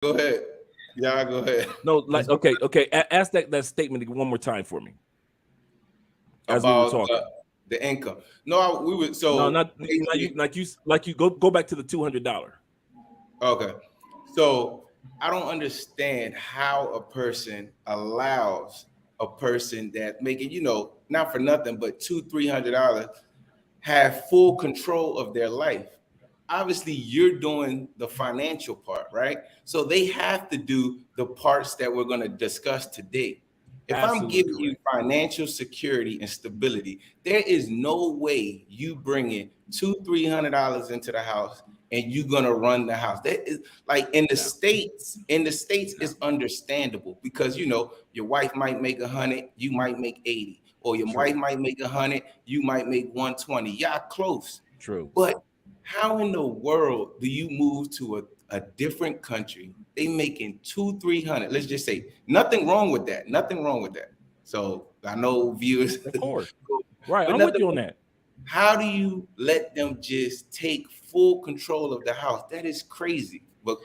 Go ahead. Yeah, go ahead. No, like okay. Ask that statement one more time for me. As we were About talking. the income. No, we would. No, So not you. Like you go back to the $200. okay. So I don't understand how a person allows a person that making, not for nothing, but $200-300 have full control of their life. Obviously, you're doing the financial part, right? So they have to do the parts that we're going to discuss today. If I'm Absolutely giving you correct. financial security and stability, there is no way you bringing $200-300 into the house and you're gonna run the house. That is like in the No, states. In the states, no. it's understandable because your wife might make 100, you might make 80, or your True. wife might make 100, you might make 120. Y'all close. True. But how in the world do you move to a different country? They making 200-300. Let's just say nothing wrong with that. Nothing wrong with that. So I know viewers, Of course. Right. but I'm with nothing. you on that. How do you let them just take full control of the house? That is crazy. But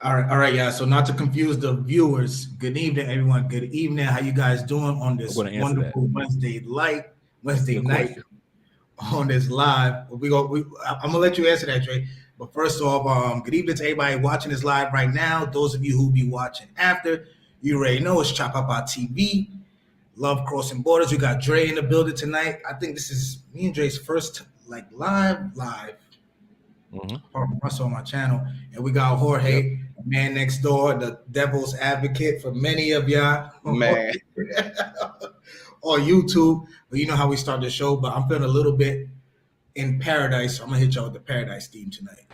All right, yeah. So not to confuse the viewers. Good evening, everyone. Good evening. How you guys doing on I'm this going to answer that. wonderful Wednesday Good night question. on this live? I'm gonna let you answer that, Trey. But first off, good evening to everybody watching this live right now. Those of you who be watching after, you already know it's Chop Up Our TV. Love Crossing Borders. We got Dre in the building tonight. I think this is me and Dre's first live Mm-hmm. also on my channel. And we got Jorge, man next door, the devil's advocate for many of y'all man, on YouTube. But you know how we start the show, but I'm feeling a little bit in paradise. So I'm gonna hit y'all with the paradise theme tonight.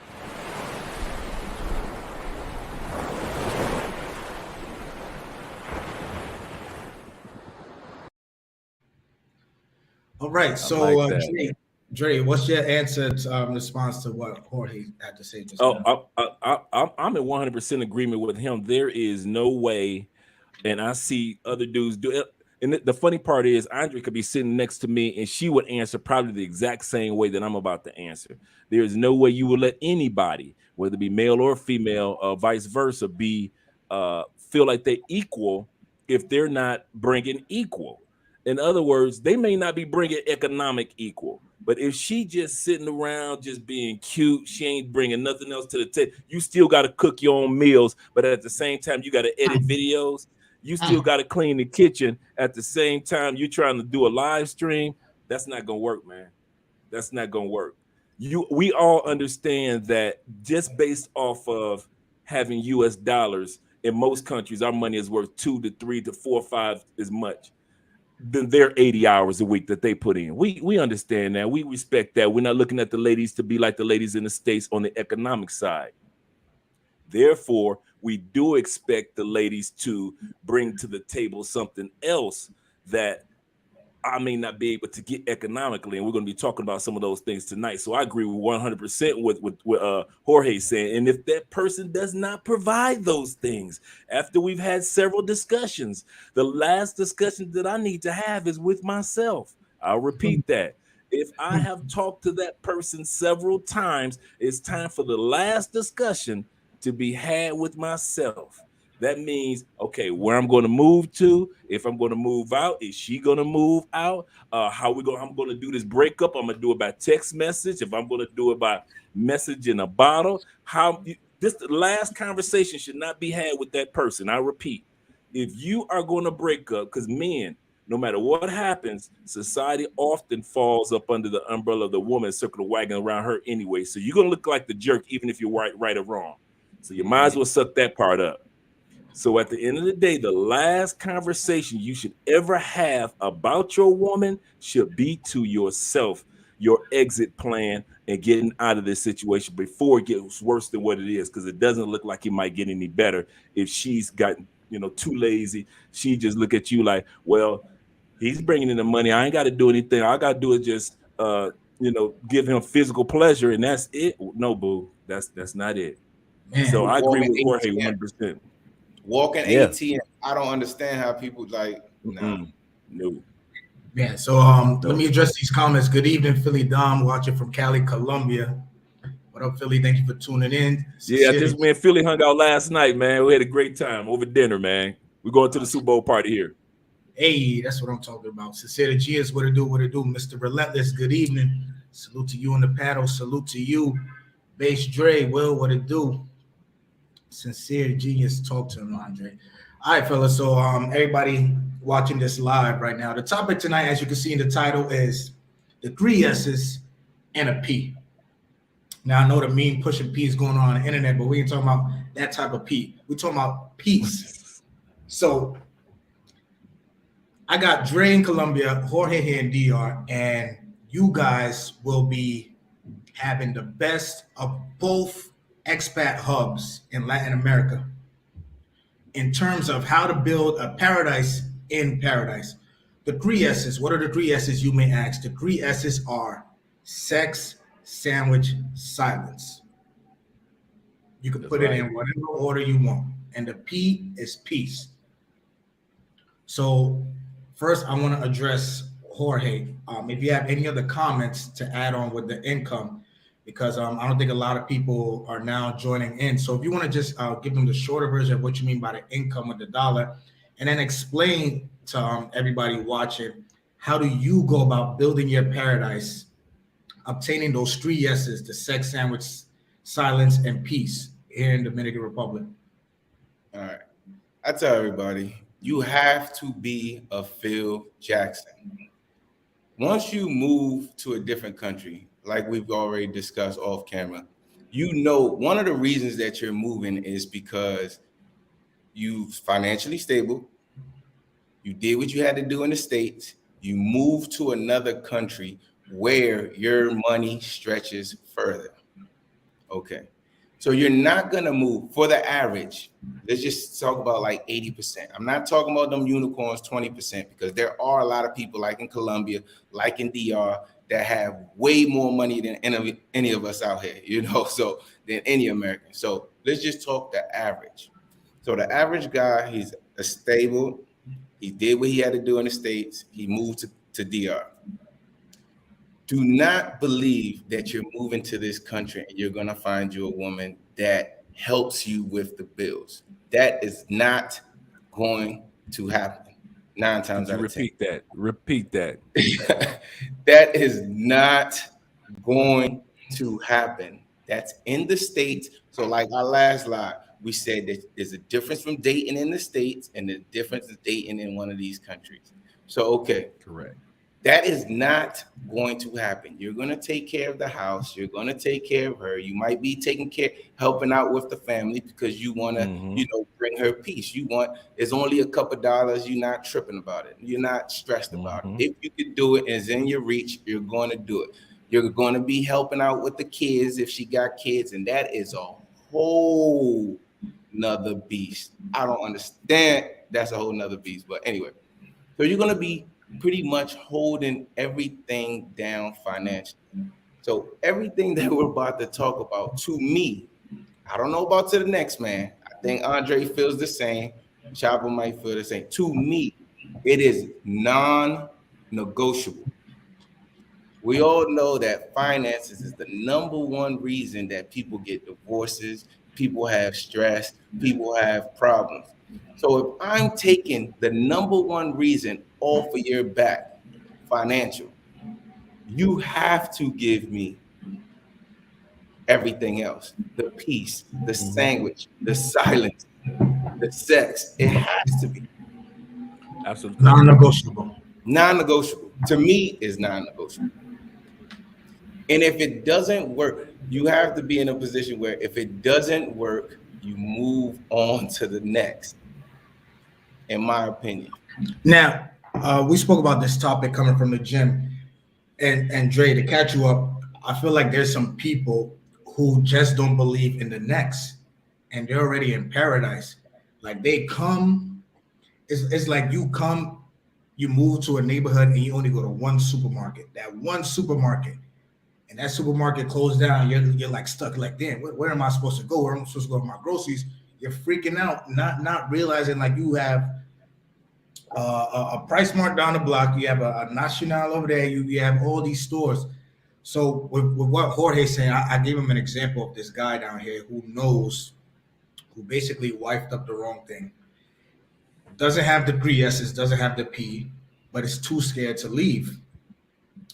All right, so like that. Dre, what's your answer to response to what Jorge had to say just now? I'm in 100% agreement with him. There is no way, and I see other dudes do it. And the funny part is, Andre could be sitting next to me, and she would answer probably the exact same way that I'm about to answer. There is no way you would let anybody, whether it be male or female, vice versa, be feel like they're equal if they're not bringing equal. In other words, they may not be bringing economic equal, but if she just sitting around just being cute, she ain't bringing nothing else to the table. You still got to cook your own meals, but at the same time, you got to edit videos. You still got to clean the kitchen at the same time you're trying to do a live stream. That's not gonna work, man. That's not gonna work. We all understand that just based off of having US dollars in most countries, our money is worth 2 to 3 to 4 or 5 as much than their 80 hours a week that they put in. We understand that. We respect that. We're not looking at the ladies to be like the ladies in the States on the economic side. Therefore, we do expect the ladies to bring to the table something else that I may not be able to get economically, and we're going to be talking about some of those things tonight. So I agree with 100% with Jorge saying. And if that person does not provide those things, after we've had several discussions, the last discussion that I need to have is with myself. I'll repeat that. If I have talked to that person several times, it's time for the last discussion to be had with myself. That means, okay, where I'm going to move to, if I'm going to move out, is she going to move out? I'm going to do this breakup. I'm going to do it by text message. If I'm going to do it by message in a bottle, this last conversation should not be had with that person. I repeat, if you are going to break up, because men, no matter what happens, society often falls up under the umbrella of the woman, circle the wagon around her anyway. So you're going to look like the jerk, even if you're right or wrong. So you might as well suck that part up. So at the end of the day, the last conversation you should ever have about your woman should be to yourself, your exit plan and getting out of this situation before it gets worse than what it is, because it doesn't look like it might get any better if she's gotten, too lazy. She just look at you like, well, he's bringing in the money. I ain't got to do anything. All I got to do is just, give him physical pleasure, and that's it. No, boo, that's not it. Man, so I agree with Jorge ATM. 100%. Walking ATM. I don't understand how people No. Yeah, so let me address these comments. Good evening, Philly Dom, watching from Cali, Colombia. What up, Philly? Thank you for tuning in. Yeah, just me and Philly hung out last night, man. We had a great time over dinner, man. We're going to the Super Bowl party here. Hey, that's what I'm talking about. Sincerity G is what it do, Mr. Relentless, good evening. Salute to you on the panel. Salute to you. Bass Dre, Will, what it do? Sincere Genius, talk to him, Andre. All right, fellas. So everybody watching this live right now. The topic tonight, as you can see in the title, is the 3 S's and a P. Now, I know the meme pushing P is going on the internet, but we ain't talking about that type of P. We're talking about peace. So I got Dre in Colombia, Jorge here in DR, and you guys will be having the best of both expat hubs in Latin America in terms of how to build a paradise in paradise. The 3 S's, what are the 3 S's, you may ask? The 3 S's are sex, sandwich, silence. You can put it in whatever order you want. And the P is peace. So first, I want to address Jorge. If you have any other comments to add on with the income, because I don't think a lot of people are now joining in. So if you want to just give them the shorter version of what you mean by the income with the dollar, and then explain to everybody watching, how do you go about building your paradise, obtaining those 3 S's, the sex, sandwich, silence, and peace here in the Dominican Republic? All right. I tell everybody, you have to be a Phil Jackson. Once you move to a different country, like we've already discussed off camera, you know one of the reasons that you're moving is because you financially stable, you did what you had to do in the States, you moved to another country where your money stretches further. Okay. So you're not going to move for the average. Let's just talk about like 80%. I'm not talking about them unicorns 20%, because there are a lot of people like in Colombia, like in DR, that have way more money than any of us out here, you know, so than any American. So let's just talk the average. So the average guy, he's a stable. He did what he had to do in the States. He moved to DR. Do not believe that you're moving to this country and you're going to find you a woman that helps you with the bills. That is not going to happen. 9 times out of 10. Repeat that. That is not going to happen. That's in the States. So like our last live, we said that there's a difference from dating in the States and the difference is dating in one of these countries. So, okay. Correct. That is not going to happen. You're going to take care of the house. You're going to take care of her. You might be taking care, helping out with the family because you want to, bring her peace. It's only a couple of dollars. You're not tripping about it. You're not stressed about it. If you could do it and it's in your reach, you're going to do it. You're going to be helping out with the kids if she got kids. And that is a whole nother beast. I don't understand. That's a whole nother beast. But anyway, so you're going to be pretty much holding everything down financially. So everything that we're about to talk about, to me, I don't know about to the next man. I think Andre feels the same. Chopper might feel the same. To me, it is non-negotiable. We all know that finances is the #1 reason that people get divorces, people have stress, people have problems. So if I'm taking the #1 reason off of your back, financial, you have to give me everything else. The peace, the sandwich, the silence, the sex. It has to be. Absolutely. Non-negotiable. Non-negotiable. To me, is non-negotiable. And if it doesn't work, you have to be in a position where if it doesn't work, you move on to the next, in my opinion. Now, we spoke about this topic coming from the gym, and Dre, to catch you up, I feel like there's some people who just don't believe in the next, and they're already in paradise. Like they come, it's like you come, you move to a neighborhood and you only go to one supermarket, and that supermarket closed down. You're like stuck, like, damn, where am I supposed to go? Where am I supposed to go with my groceries? You're freaking out, not realizing like you have a Price Mart down the block, you have a Nacional over there, you have all these stores. So with what Jorge's saying, I gave him an example of this guy down here who basically wifed up the wrong thing. Doesn't have the 3 S's, doesn't have the P, but is too scared to leave.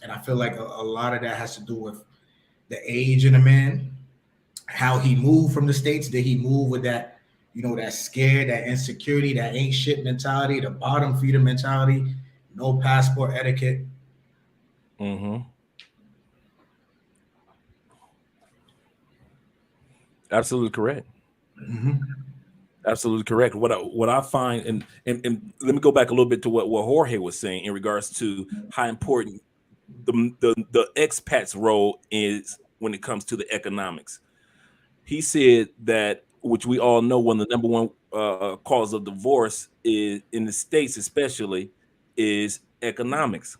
And I feel like a lot of that has to do with the age of the man, how he moved from the States. Did he move with that, that scare, that insecurity, that ain't shit mentality, the bottom feeder mentality, no passport etiquette? Mm-hmm. Absolutely correct. Mm-hmm. Absolutely correct. What I find, and let me go back a little bit to what Jorge was saying in regards to how important the expat's role is when it comes to the economics. He said that, which we all know, one of the number one cause of divorce is in the States, especially, is economics.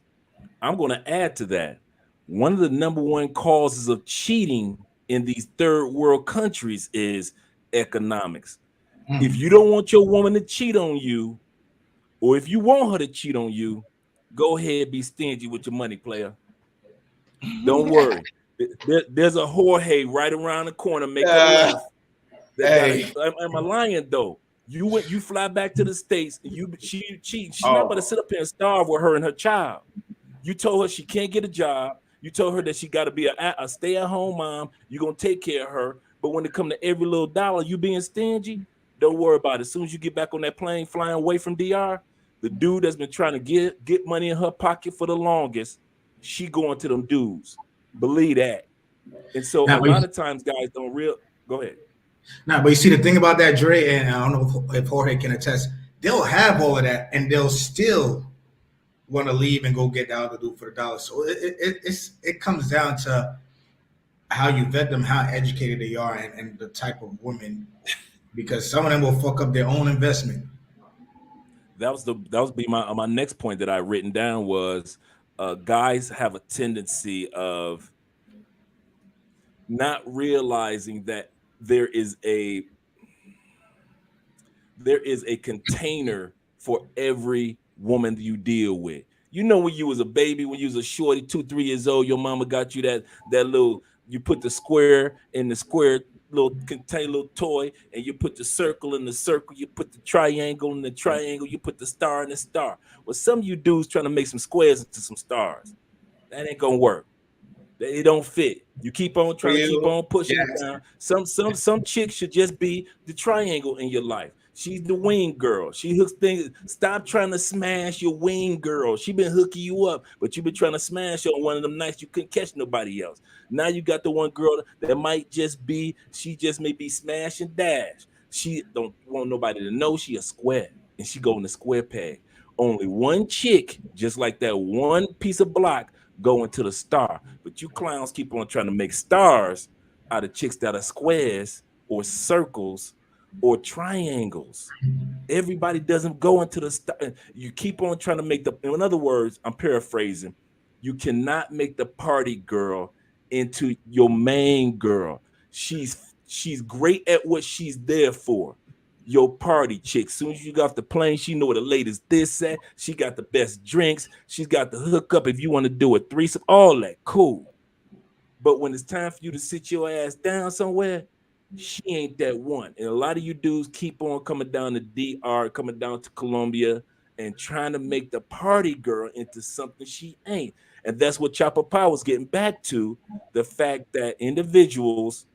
I'm going to add to that. One of the number one causes of cheating in these third world countries is economics. If you don't want your woman to cheat on you, or if you want her to cheat on you, go ahead, be stingy with your money, player. Don't worry. There's a Jorge right around the corner. Make a left. Hey. Am I lying though? You fly back to the States and she's not about to Oh, sit up here and starve with her and her child. You told her she can't get a job. You told her that she got to be a stay-at-home mom. You're gonna take care of her. But when it come to every little dollar, you being stingy, don't worry about it. As soon as you get back on that plane flying away from DR, the dude that's been trying to get money in her pocket for the longest, she going to them dudes. Believe that. And so a Now, lot of times guys don't go ahead. but you see the thing about that, Dre, and I don't know if Jorge can attest, they'll have all of that and they'll still want to leave and go get the other dude for the dollar. So it comes down to how you vet them, how educated they are, and the type of woman, because some of them will fuck up their own investment. That was be my next point that I written down was guys have a tendency of not realizing that there is a container for every woman you deal with. You know, when you was a baby, when you was a shorty, 2-3 years old, your mama got you that little, you put the square in the square little contain little toy, and you put the circle in the circle, you put the triangle in the triangle, you put the star in the star. Well, some of you dudes trying to make some squares into some stars. That ain't gonna work. It don't fit. You keep on trying to keep on pushing it down. Some chicks should just be the triangle in your life. She's the wing girl. She hooks things. Stop trying to smash your wing girl. She been hooking you up, but you been trying to smash her on one of them nights you couldn't catch nobody else. Now you got the one girl that might just be, she just may be smash and dash. She don't want nobody to know she a square, and she go in the square peg. Only one chick, just like that one piece of block, going to the star. But you clowns keep on trying to make stars out of chicks that are squares or circles or triangles. Everybody doesn't go into the star. You keep on trying to make in other words, I'm paraphrasing, you cannot make the party girl into your main girl. She's great at what she's there for. Your party chick. Soon as you got off the plane, she know where the latest this at. She got the best drinks. She's got the hookup if you want to do a threesome. All that cool. But when it's time for you to sit your ass down somewhere, she ain't that one. And a lot of you dudes keep on coming down to DR, coming down to Colombia, and trying to make the party girl into something she ain't. And that's what Chopper Power was getting back to, the fact that individuals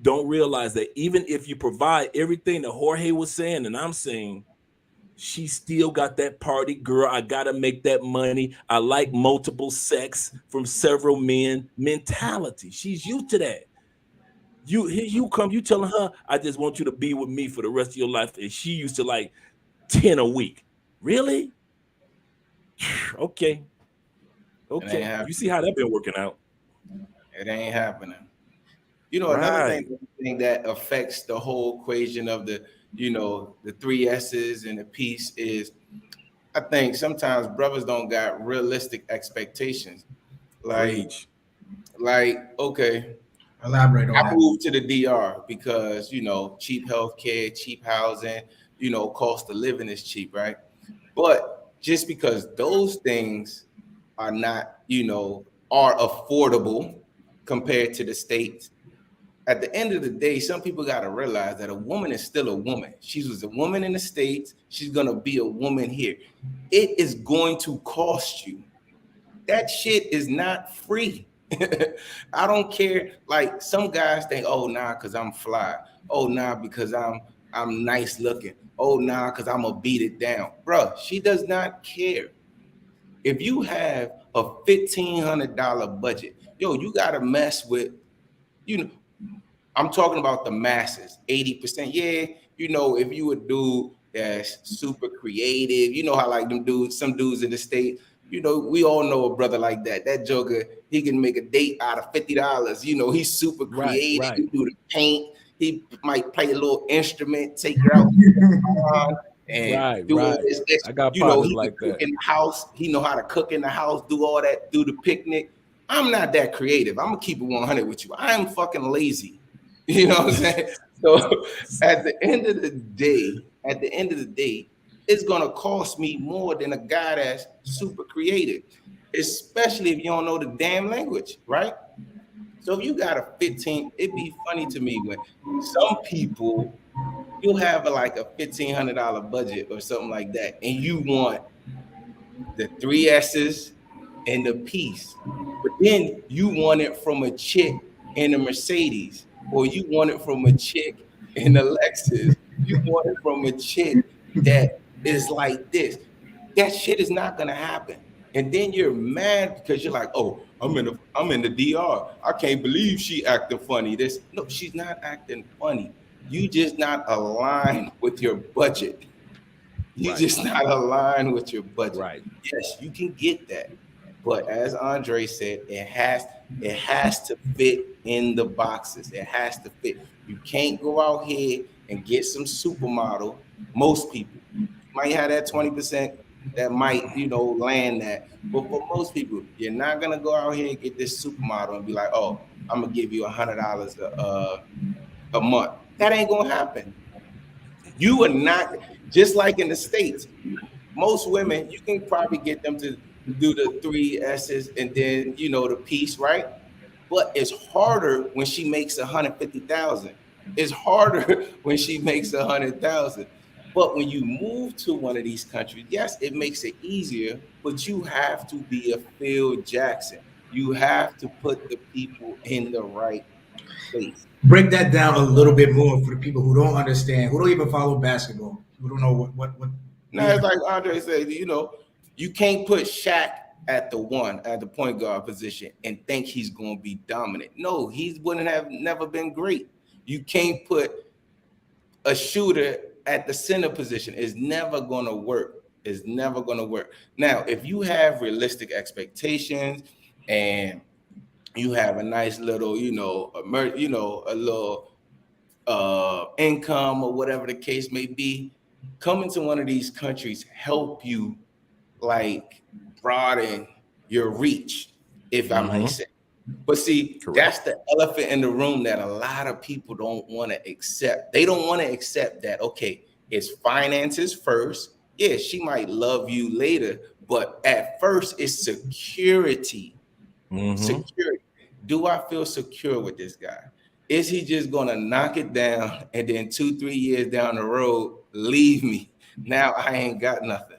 don't realize that even if you provide everything that Jorge was saying and I'm saying, she still got that party girl. I gotta make that money. I like multiple sex from several men mentality. She's used to that. You come, you telling her, I just want you to be with me for the rest of your life. And she used to like 10 a week. Really? Okay. You see how that been working out? It ain't happening. You know, another thing that affects the whole equation of the, the 3 S's and the peace is, I think sometimes brothers don't got realistic expectations. Like, okay, elaborate on I that. moved to the DR because, cheap healthcare, cheap housing, cost of living is cheap, right? But just because those things are not, are affordable compared to the States. At the end of the day, some people got to realize that a woman is still a woman. She was a woman in the States. She's going to be a woman here. It is going to cost you. That shit is not free. I don't care. Like some guys think, oh, nah, because I'm fly. Oh, nah, because I'm nice looking. Oh, nah, because I'm going to beat it down. Bruh, she does not care. If you have a $1,500 budget, yo, you got to mess with, I'm talking about the masses, 80%. Yeah, if you a dude that's super creative, how like some dudes in the state, we all know a brother like that. That joker, he can make a date out of $50. He's super creative. Right. He do the paint. He might play a little instrument, take her out and do all this. I got partners he like can cook that in the house. He know how to cook in the house, do all that, do the picnic. I'm not that creative. I'm gonna keep it 100 with you. I am fucking lazy. You know what I'm saying? So at the end of the day, it's gonna cost me more than a guy that's super creative, especially if you don't know the damn language, right? So if you got a 15, it'd be funny to me when some people, you'll have like a $1,500 budget or something like that, and you want the 3 S's and the Peace, but then you want it from a chick in a Mercedes, or you want it from a chick in a Lexus, you want it from a chick that is like this. That shit is not gonna happen. And then you're mad because you're like, oh, I'm in the DR. I can't believe she acting funny. No, she's not acting funny. You just not aligned with your budget. You just not aligned with your budget. Right. Yes, you can get that. But as Andre said, it has to fit in the boxes. It has to fit. You can't go out here and get some supermodel. Most people might have that 20% that might, land that. But for most people, you're not gonna go out here and get this supermodel and be like, oh, I'm gonna give you $100 a month. That ain't gonna happen. You are not, just like in the States, most women, you can probably get them to do the 3 S's and then, the Peace, right? But it's harder when she makes 150,000. It's harder when she makes 100,000. But when you move to one of these countries, yes, it makes it easier, but you have to be a Phil Jackson. You have to put the people in the right place. Break that down a little bit more for the people who don't understand, who don't even follow basketball, who don't know what. No, it's like Andre said, you can't put Shaq at the point guard position and think he's going to be dominant. No, he wouldn't have never been great. You can't put a shooter at the center position. It's never going to work. It's never going to work. Now, if you have realistic expectations and you have a nice little, a little income or whatever the case may be, coming to one of these countries help you like broaden your reach, if I might say. But see, that's the elephant in the room that a lot of people don't want to accept. They don't want to accept that, okay, it's finances first. Yeah, she might love you later, but at first it's security. Security. Do I feel secure with this guy? Is he just gonna knock it down and then 2-3 years down the road leave me? Now I ain't got nothing.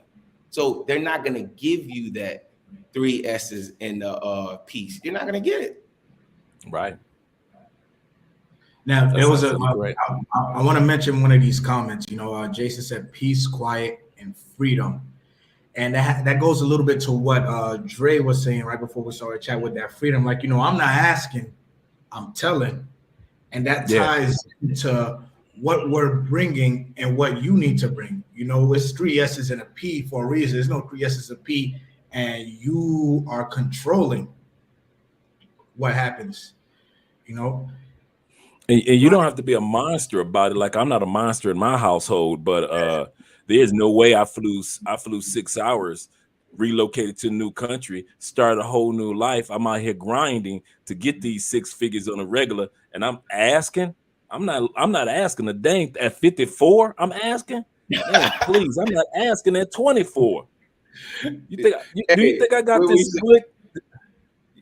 So they're not gonna give you that 3 S's in the Peace. You're not gonna get it. Right. Now there was I want to mention one of these comments. Jason said peace, quiet, and freedom, and that goes a little bit to what Dre was saying right before we started chat with that freedom. Like, I'm not asking, I'm telling, and that ties into what we're bringing and what you need to bring. It's 3 S's and a P for a reason. There's no 3 S's and a P, and you are controlling what happens. And you don't have to be a monster about it. Like, I'm not a monster in my household, but there's no way I flew 6 hours, relocated to a new country, started a whole new life. I'm out here grinding to get these 6 figures on a regular, and I'm not asking a dang at 54. I'm asking, man, please. I'm not asking at 24. Do you think I got this slick?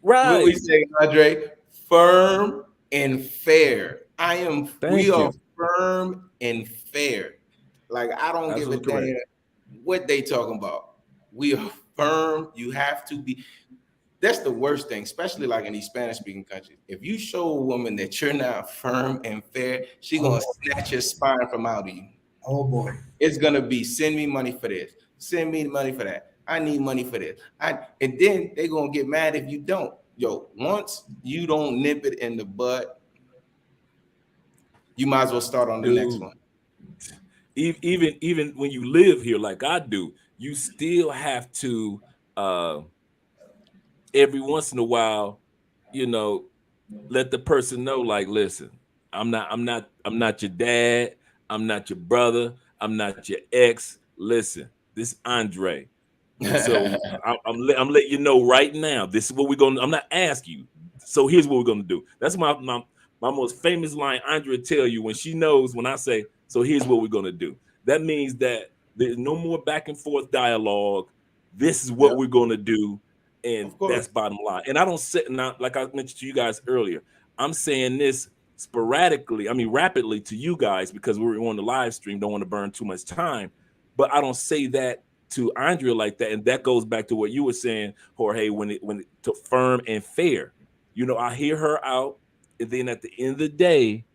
What we Right. say, Andre? Firm and fair. We Thank are you. firm and fair. Like I don't give a Absolutely correct. damn what they talking about. We are firm. You have to be. That's the worst thing, especially like in these Spanish speaking countries. If you show a woman that you're not firm and fair, she Oh gonna boy. snatch your spine from out of you. Oh boy. It's gonna be send me money for this, send me money for that. I need money for this. And then they gonna get mad if you don't. Yo, once you don't nip it in the bud, you might as well start on the next Dude, one. even when you live here like I do, you still have to uh every once in a while, you know, let the person know, like, listen, I'm not your dad, I'm not your brother, I'm not your ex. Listen, this is Andre. And so I'm letting you know right now, this is what we're gonna. I'm not asking you. So here's what we're gonna do. That's my most famous line. Andrea tell you when she knows when I say, so here's what we're gonna do. That means that there's no more back and forth dialogue. This is what Yep, we're gonna do, and of course. that's bottom line. And I don't sit not like I mentioned to you guys earlier. I'm saying this sporadically. I mean rapidly to you guys because we're on the live stream. Don't want to burn too much time, but I don't say that to Andrea like that, and that goes back to what you were saying, Jorge, when it to firm and fair. You know, I hear her out, and then at the end of the day,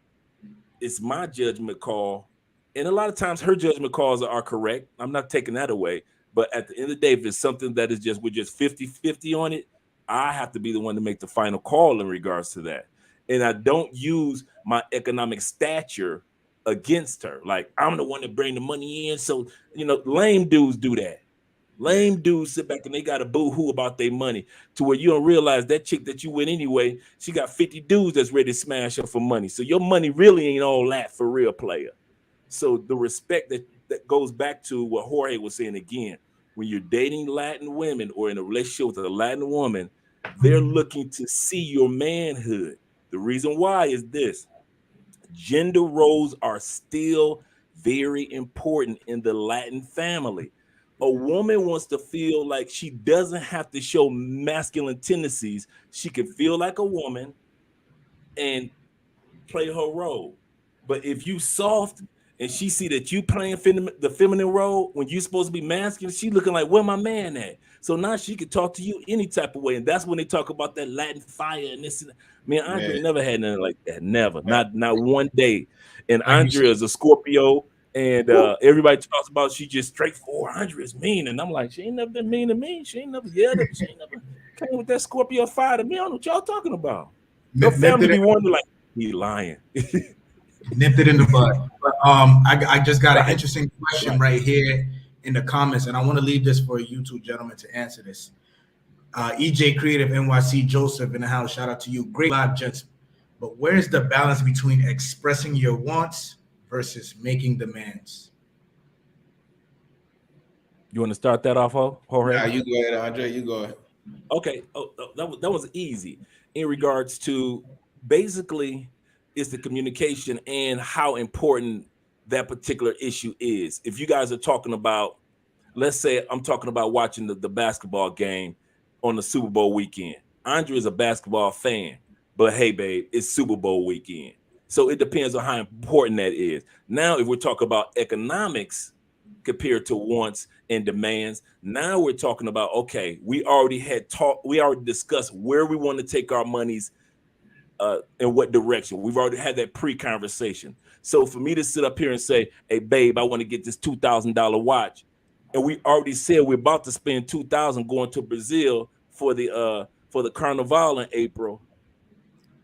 it's my judgment call. And a lot of times her judgment calls are correct. I'm not taking that away. But at the end of the day, if it's something that is just we're just 50-50 on it, I have to be the one to make the final call in regards to that. And I don't use my economic stature against her. Like I'm the one that bring the money in. So, lame dudes do that. Lame dudes sit back and they got a boo-hoo about their money to where you don't realize that chick that you with anyway, she got 50 dudes that's ready to smash her for money. So your money really ain't all that for real, player. So the respect that goes back to what Jorge was saying again, when you're dating Latin women or in a relationship with a Latin woman, they're looking to see your manhood. The reason why is this: gender roles are still very important in the Latin family. A woman wants to feel like she doesn't have to show masculine tendencies. She can feel like a woman and play her role. But if you soft and she see that you playing the feminine role when you're supposed to be masculine, she looking like, where my man at? So now she can talk to you any type of way. And that's when they talk about that Latin fire and this. Me and Andre Man, never had nothing like that. Never. Not one day. And I Andrea understand. is a Scorpio. And woo, everybody talks about she just straight 400 is mean. And I'm like, she ain't never been mean to me. She ain't never yelled at me. She ain't never came with that Scorpio fire to me. I don't know what y'all talking about. Your Nipped family it, be wondering like, he lying. nipped it in the bud. But I just got an Right, interesting question right. right here in the comments, and I want to leave this for you two gentlemen to answer this. EJ Creative NYC Joseph in the house. Shout out to you. Great live, gents. But where's the balance between expressing your wants versus making demands? You want to start that off, nah, Jorge? you go ahead, Andre. You go ahead. Okay. That was easy. In regards to basically, it's the communication and how important that particular issue is. If you guys are talking about, let's say I'm talking about watching the basketball game on the Super Bowl weekend. Andre is a basketball fan, but hey, babe, it's Super Bowl weekend. So it depends on how important that is. Now, if we're talking about economics compared to wants and demands, now we're talking about, okay, we already discussed where we want to take our monies in what direction. We've already had that pre-conversation. So for me to sit up here and say, hey, babe, I want to get this $2,000 watch, and we already said we're about to spend 2,000 going to Brazil for the Carnival in April.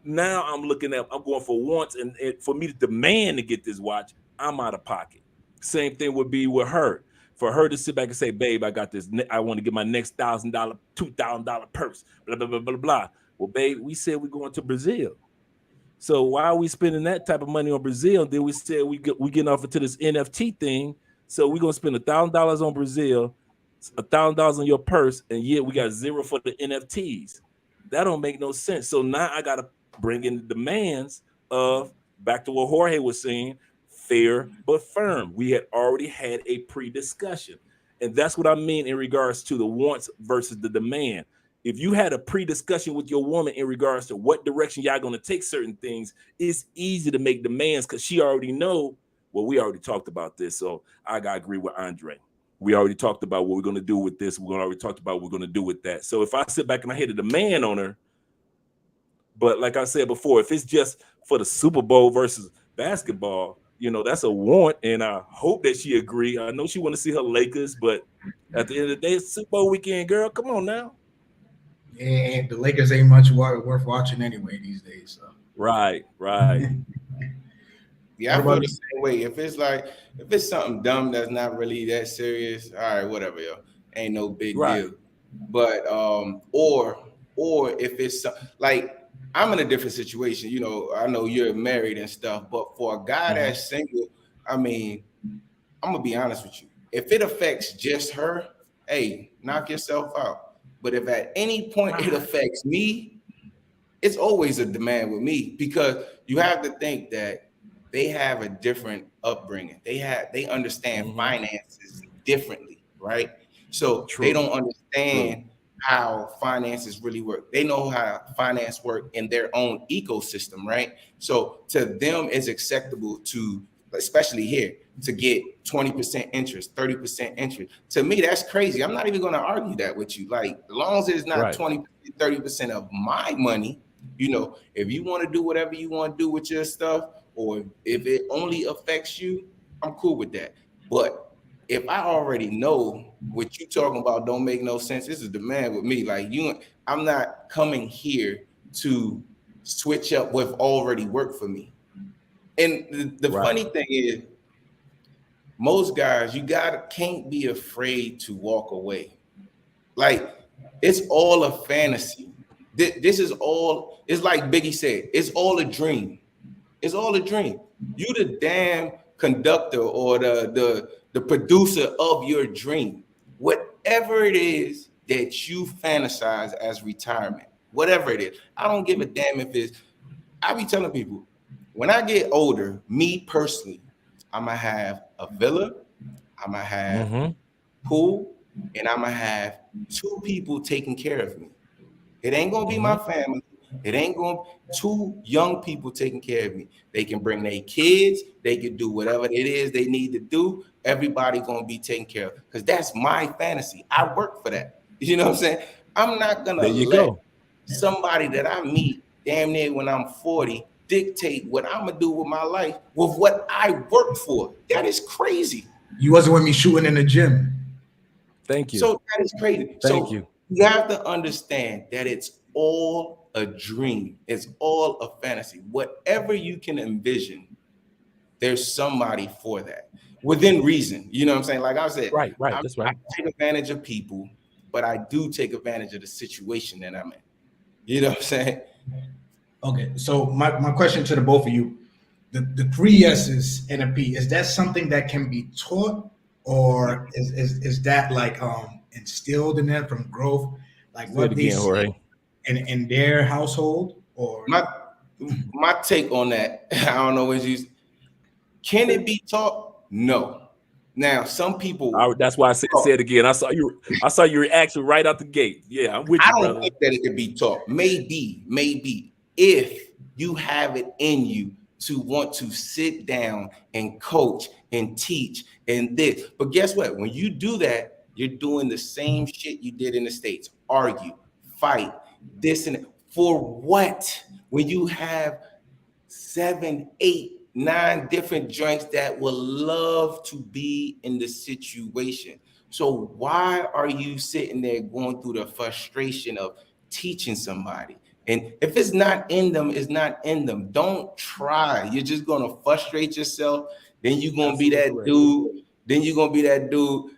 Now I'm going for wants, and for me to demand to get this watch, I'm out of pocket. Same thing would be with her. For her to sit back and say, babe, I got this. I want to get my next $1,000, $2,000 purse, blah, blah, blah, blah, blah. Well, babe, we said we're going to Brazil. So why are we spending that type of money on Brazil? Then we said we getting off into this NFT thing. So we're gonna spend $1,000 on Brazil, $1,000 on your purse, and yet we got zero for the NFTs. That don't make no sense. So now I gotta bring in the demands of, back to what Jorge was saying, fair but firm. We had already had a pre-discussion. And that's what I mean in regards to the wants versus the demand. if you had a pre-discussion with your woman in regards to what direction y'all gonna take certain things, it's easy to make demands because she already know. Well, we already talked about this, so I gotta agree with Andre. We already talked about what we're gonna do with this. We're already talked about what we're gonna do with that. So if I sit back and I hit a demand on her, but like I said before, if it's just for the Super Bowl versus basketball, you know, that's a want, and I hope that she agree. I know she want to see her Lakers, but at the end of the day, it's Super Bowl weekend, girl. Come on now. And the Lakers ain't much worth watching anyway these days. So. Right. Yeah, I feel the same way. If it's something dumb that's not really that serious, all right, whatever, yo, ain't no big deal. But or if it's like I'm in a different situation, you know, I know you're married and stuff, but for a guy that's single, I mean, I'm gonna be honest with you. If it affects just her, hey, knock yourself out. But if at any point it affects me, it's always a demand with me, because you have to think that they have a different upbringing. They understand finances differently, right? So they don't understand how finances really work. They know how finance work in their own ecosystem, right? So to them, it's acceptable to, especially here, to get 20% interest, 30% interest. To me, that's crazy. I'm not even going to argue that with you. Like, as long as it's not 20, 30% of my money, you know, if you want to do whatever you want to do with your stuff, or if it only affects you, I'm cool with that. But if I already know what you're talking about don't make no sense, this is demand with me. Like, I'm not coming here to switch up what already worked for me. And the funny thing is, most guys, you can't be afraid to walk away. Like, it's all a fantasy. This is all, it's like Biggie said, it's all a dream. It's all a dream. You the damn conductor or the producer of your dream. Whatever it is that you fantasize as retirement, whatever it is, I don't give a damn if it's, I be telling people, when I get older, me personally, I'm gonna have a villa, I'm gonna have pool, and I'm gonna have 2 people taking care of me. It ain't gonna be my family. It ain't going to 2 young people taking care of me. They can bring their kids. They can do whatever it is they need to do. Everybody going to be taken care of, because that's my fantasy. I work for that. You know what I'm saying? I'm not going to let somebody that I meet damn near when I'm 40 dictate what I'm going to do with my life with what I work for. That is crazy. You wasn't with me shooting in the gym. Thank you. So that is crazy. Thank you. You have to understand that it's all a dream. It's all a fantasy. Whatever you can envision, there's somebody for that within reason. You know what I'm saying? Like I said, right. That's right. I take advantage of people, but I do take advantage of the situation that I'm in. You know what I'm saying? Okay. So my question to the both of you, the 3 S's and a P, is that something that can be taught, or is that like instilled in them from growth? Like what they see in their household? Or my take on that, I don't know what you, can it be taught? No. Now some people, that's why I said it again. I saw your reaction right out the gate. Yeah, I'm with you, brother. I don't think that it could be taught. Maybe if you have it in you to want to sit down and coach and teach and this. But guess what? When you do that, you're doing the same shit you did in the States. Argue, fight, this and that. For what? When you have 7, 8, 9 different joints that will love to be in the situation. So why are you sitting there going through the frustration of teaching somebody? And if it's not in them, it's not in them. Don't try. You're just going to frustrate yourself. Then you're going to be that dude. Then you're going to be that dude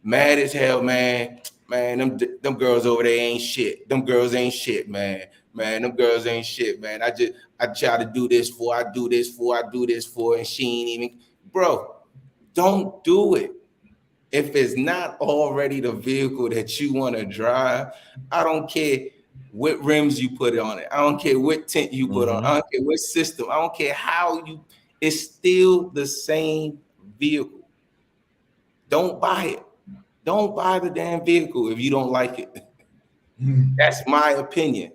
mad as hell, man. Man, them girls over there ain't shit. Them girls ain't shit, man. Man, them girls ain't shit, man. I try to do this for, I do this for, and she ain't even. Bro, don't do it. If it's not already the vehicle that you want to drive, I don't care what rims you put on it. I don't care what tint you put on. I don't care what system. I don't care how it's still the same vehicle. Don't buy it. Don't buy the damn vehicle if you don't like it. That's my opinion.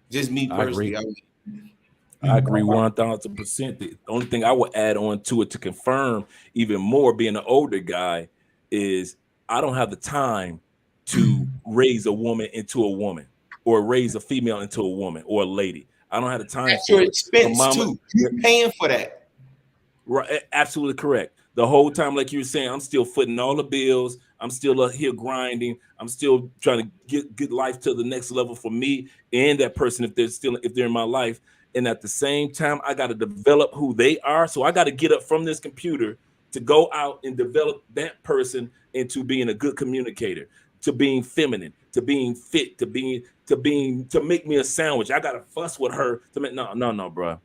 Just me I agree. personally. I agree 1000%. The only thing I would add on to it to confirm even more, being an older guy, is I don't have the time to raise a woman into a woman, or raise a female into a woman or a lady. I don't have the time That's your for it. My expense mama, too. You're paying for that. right, absolutely correct. The whole time, like you were saying, I'm still footing all the bills. I'm still here grinding. I'm still trying to get life to the next level for me and that person if they're in my life. And at the same time, I got to develop who they are. So I got to get up from this computer to go out and develop that person into being a good communicator, to being feminine, to being fit, to make me a sandwich. I got to fuss with her to make no, bro.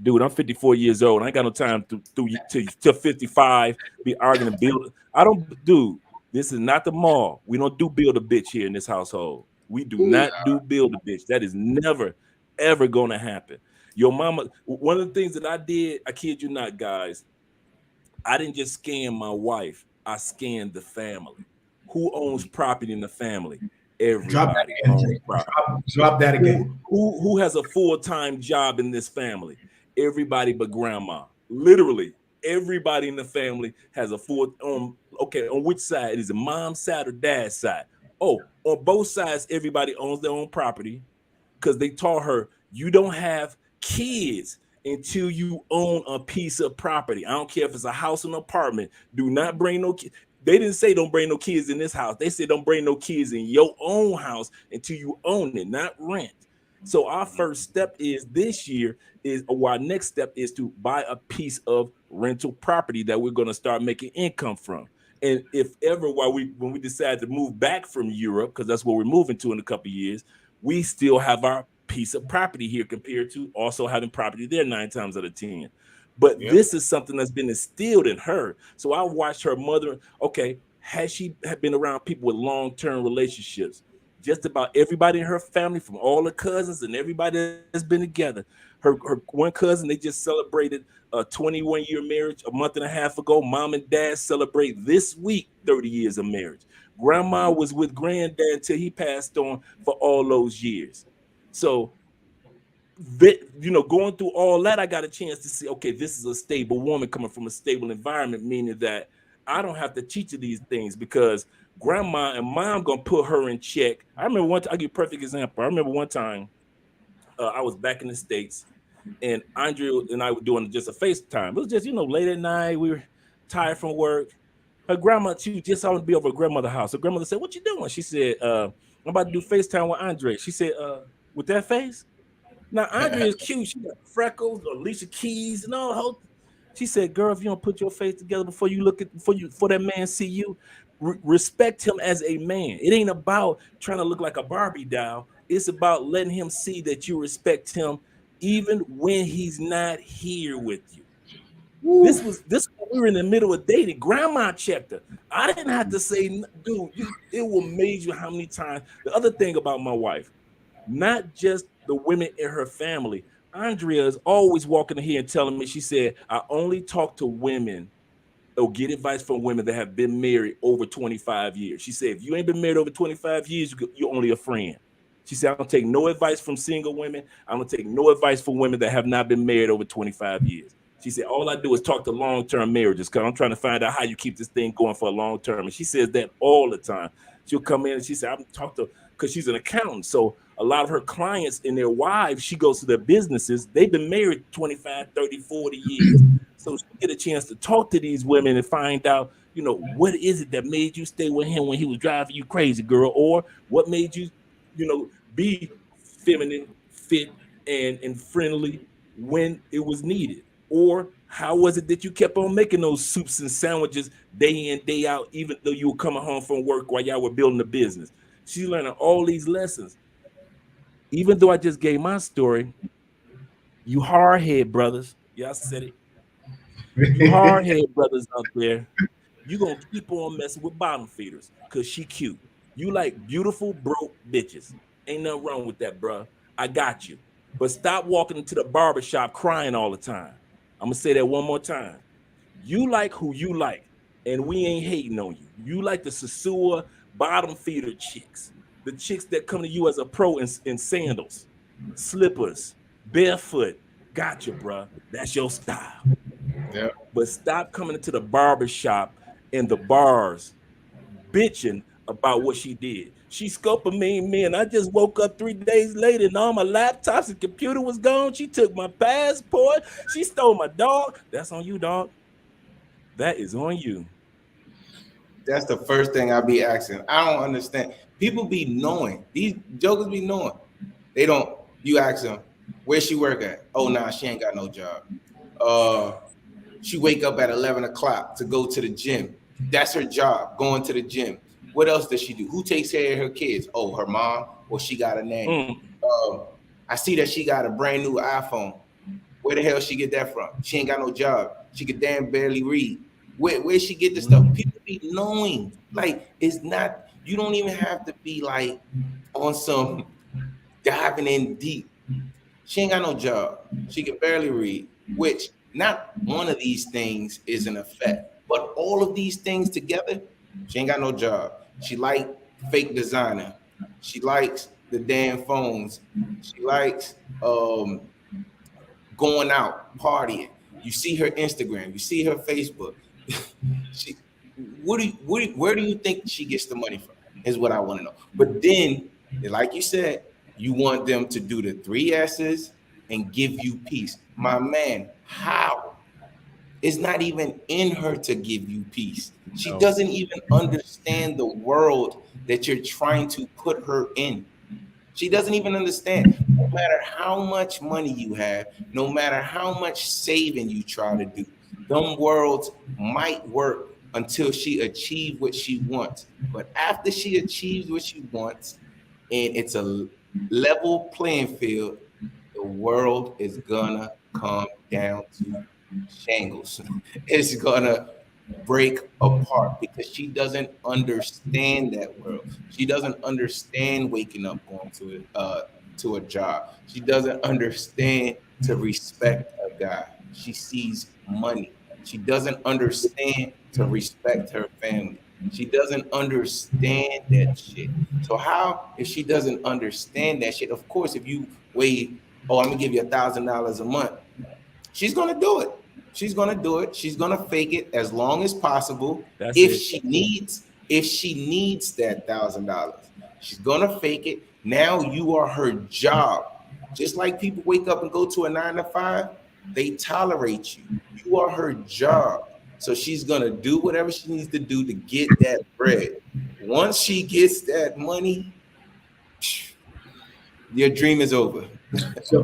Dude, I'm 54 years old. I ain't got no time to 55 be arguing and build. I don't, dude. This is not the mall. We don't do build a bitch here in this household. We do not do build a bitch. That is never, ever going to happen. Your mama, one of the things that I did, I kid you not, guys, I didn't just scan my wife. I scanned the family. Who owns property in the family? Everybody owns property. Drop that again. Who has a full-time job in this family? Everybody but grandma. Literally, everybody in the family has a full okay, on which side? Is it mom's side or dad's side? Oh, on both sides, everybody owns their own property, because they taught her you don't have kids until you own a piece of property. I don't care if it's a house or an apartment. Do not bring no kids. They didn't say don't bring no kids in this house. They said don't bring no kids in your own house until you own it, not rent. So our first step is this year or our next step is to buy a piece of rental property that we're going to start making income from. And if ever when we decide to move back from Europe, because that's where we're moving to in a couple of years, we still have our piece of property here compared to also having property there 9 times out of 10. But this is something that's been instilled in her. So I watched her mother. Okay, has she been around people with long-term relationships? Just about everybody in her family, from all the cousins and everybody that's been together. Her one cousin, they just celebrated a 21-year marriage a month and a half ago. Mom and dad celebrate this week 30 years of marriage. Grandma was with granddad until he passed on for all those years. So, going through all that, I got a chance to see, okay, this is a stable woman coming from a stable environment, meaning that I don't have to teach her these things because grandma and mom gonna put her in check. I remember I'll give you a perfect example. I remember one time I was back in the States, and Andrea and I were doing just a FaceTime. It was just, late at night. We were tired from work. Her grandma, she just happened to be over at her grandmother's house. Her grandmother said, "What you doing?" She said, "I'm about to do FaceTime with Andre." She said, "With that face?" Now, Andrea is cute. She got freckles, Alicia Keys, and all the whole. She said, "Girl, if you don't put your face together before that man see you, respect him as a man. It ain't about trying to look like a Barbie doll. It's about letting him see that you respect him even when he's not here with you." Woo. This we were in the middle of dating. Grandma checked her. I didn't have to say, dude, it will amaze you how many times. The other thing about my wife, not just the women in her family, Andrea is always walking in here and telling me, she said, "I only talk to women or get advice from women that have been married over 25 years. She said, "If you ain't been married over 25 years, you're only a friend." She said, "I don't take no advice from single women. I don't take no advice from women that have not been married over 25 years. She said, all I do is talk to long-term marriages because I'm trying to find out how you keep this thing going for a long term." And she says that all the time. She'll come in and she said, "I'm talking to," because she's an accountant. So a lot of her clients and their wives, she goes to their businesses. They've been married 25, 30, 40 years. So she get a chance to talk to these women and find out, what is it that made you stay with him when he was driving you crazy, girl? Or what made you, be feminine, fit, and friendly when it was needed? Or how was it that you kept on making those soups and sandwiches day in, day out, even though you were coming home from work while y'all were building a business? She's learning all these lessons. Even though I just gave my story, you hardhead brothers, yeah, I said it. You hardhead brothers out there, you gonna keep on messing with bottom feeders because she cute. You like beautiful broke bitches. Ain't nothing wrong with that, bro. I got you. But stop walking into the barbershop crying all the time. I'm gonna say that one more time. You like who you like, and we ain't hating on you. You like the Sasua bottom feeder chicks. the chicks that come to you as a pro in sandals, slippers, barefoot. Gotcha, bruh. That's your style. Yeah. But stop coming into the barber shop and the bars bitching about what she did. She scopamine me, and I just woke up 3 days later, and all my laptops and computer was gone. She took my passport. She stole my dog. That's on you, dog. That is on you. That's the first thing I be asking. I don't understand. People be knowing. These jokers be knowing. They don't. You ask them, where she work at? Oh, nah, she ain't got no job. She wake up at 11 o'clock to go to the gym. That's her job, going to the gym. What else does she do? Who takes care of her kids? Oh, her mom, or she got a nanny. I see that she got a brand new iPhone. Where the hell she get that from? She ain't got no job. She could damn barely read. Where she get this stuff? People be knowing. Like, it's not, you don't even have to be like on some diving in deep. She ain't got no job. She can barely read, which not one of these things is an effect, but all of these things together, she ain't got no job. She like fake designer. She likes the damn phones. She likes going out, partying. You see her Instagram, you see her Facebook. Where do you think she gets the money from? Is what I want to know. But then, like you said, you want them to do the 3 S's and give you peace. My man, how? It's not even in her to give you peace. She doesn't even understand the world that you're trying to put her in. She doesn't even understand. No matter how much money you have, no matter how much saving you try to do, them worlds might work until she achieves what she wants. But after she achieves what she wants, and it's a level playing field, the world is gonna come down to shingles. It's gonna break apart because she doesn't understand that world. She doesn't understand waking up, going to a job. She doesn't understand to respect a guy. She sees money. She doesn't understand to respect her family. She doesn't understand that shit. So how, if she doesn't understand that shit, of course, if you weigh, oh, I'm gonna give you $1,000 a month, she's gonna do it. She's gonna do it. She's gonna fake it as long as possible. If she needs that $1,000, she's gonna fake it. Now you are her job. Just like people wake up and go to a 9 to 5, they tolerate you. You are her job. So she's gonna do whatever she needs to do to get that bread. Once she gets that money, your dream is over.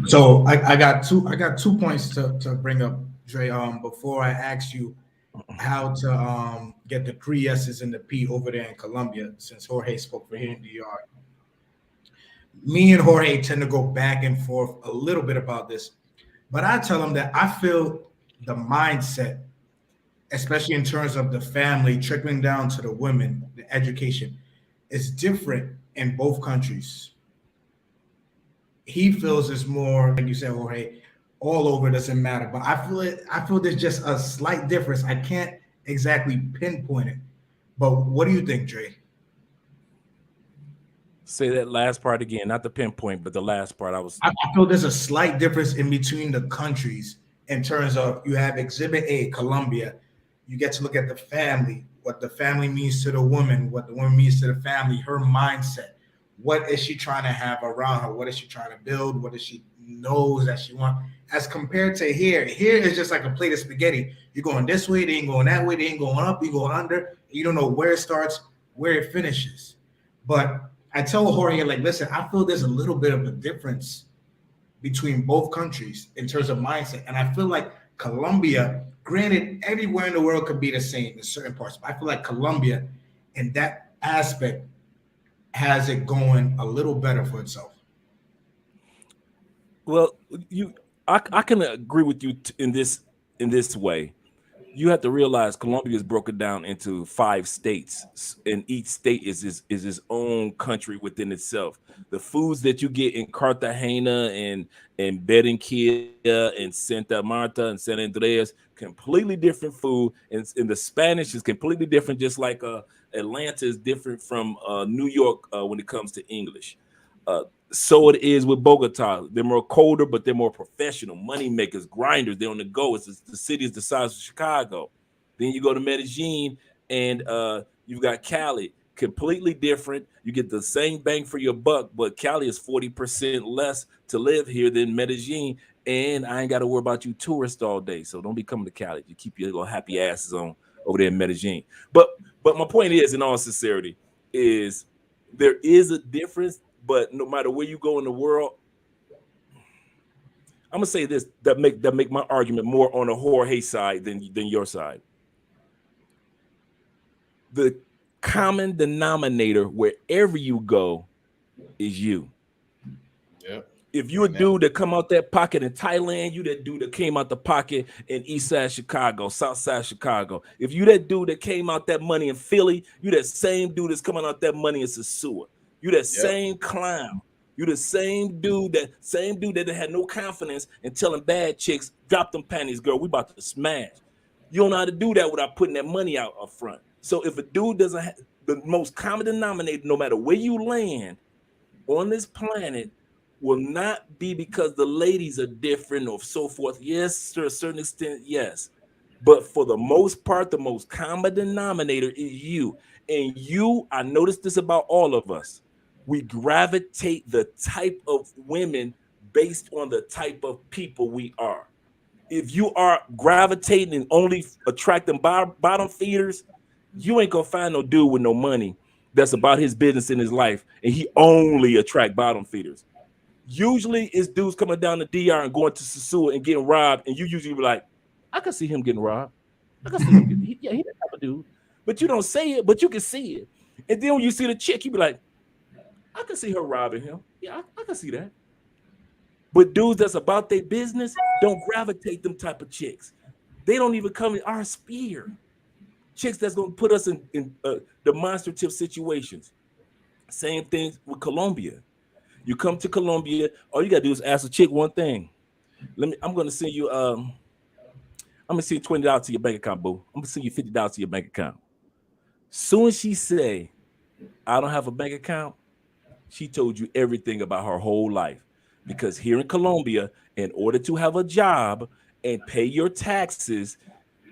So I got 2 points to bring up, Dre. Before I ask you how to get the 3 S's and the P over there in Colombia, since Jorge spoke for here in New York. Me and Jorge tend to go back and forth a little bit about this, but I tell him that I feel the mindset, especially in terms of the family trickling down to the women, the education, is different in both countries. He feels it's more, like you said, Jorge, all over, doesn't matter. But I feel there's just a slight difference. I can't exactly pinpoint it. But what do you think, Dre? Say that last part again, not the pinpoint, but the last part. I feel there's a slight difference in between the countries in terms of, you have Exhibit A, Colombia. You get to look at the family, what the family means to the woman, what the woman means to the family, her mindset. What is she trying to have around her? What is she trying to build? What does she knows that she wants? As compared to here, here is just like a plate of spaghetti. You're going this way, they ain't going that way, they ain't going up, you going under. You don't know where it starts, where it finishes. But I tell Jorge, like, listen, I feel there's a little bit of a difference between both countries in terms of mindset. And I feel like Colombia, granted, everywhere in the world could be the same in certain parts, but I feel like Colombia, in that aspect, has it going a little better for itself. Well, I can agree with you in this way. You have to realize Colombia is broken down into 5 states, and each state is its own country within itself. The foods that you get in Cartagena and Barranquilla and Santa Marta and San Andreas, completely different food, and the Spanish is completely different, just like Atlanta is different from New York when it comes to English. So it is with Bogota. They're more colder, but they're more professional, money makers, grinders. They're on the go. The city is the size of Chicago. Then you go to Medellin, and you've got Cali, completely different. You get the same bang for your buck, but Cali is 40% less to live here than Medellin. And I ain't got to worry about you tourists all day. So don't be coming to Cali. You keep your little happy asses on over there in Medellin. But my point is, in all sincerity, is there is a difference. But no matter where you go in the world, I'm gonna say this that make my argument more on the Jorge side than your side. The common denominator wherever you go is you. Yep. If you a dude that come out that pocket in Thailand, you that dude that came out the pocket in East Side Chicago, South Side Chicago. If you that dude that came out that money in Philly, you that same dude that's coming out that money in Sasua. You that same clown. You the same dude that had no confidence in telling bad chicks, drop them panties, girl. We about to smash. You don't know how to do that without putting that money out up front. So if a dude doesn't have the most common denominator, no matter where you land on this planet, will not be because the ladies are different or so forth. Yes, to a certain extent, yes. But for the most part, the most common denominator is you. And you, I noticed this about all of us. We gravitate the type of women based on the type of people we are. If you are gravitating and only attracting bottom feeders, you ain't gonna find no dude with no money that's about his business in his life, and he only attract bottom feeders. Usually it's dudes coming down the DR and going to Sasua and getting robbed, and you usually be like, I can see him getting robbed. I can see him getting, he that type of dude. But you don't say it, but you can see it. And then when you see the chick, you be like, I can see her robbing him. Yeah, I can see that. But dudes that's about their business don't gravitate them type of chicks. They don't even come in our sphere. Chicks that's gonna put us in demonstrative situations. Same thing with Colombia. You come to Colombia, all you gotta do is ask a chick one thing. I'm gonna send you I'm gonna send you $20 to your bank account, boo. I'm gonna send you $50 to your bank account. Soon as she say, I don't have a bank account, she told you everything about her whole life. Because here in Colombia, in order to have a job and pay your taxes,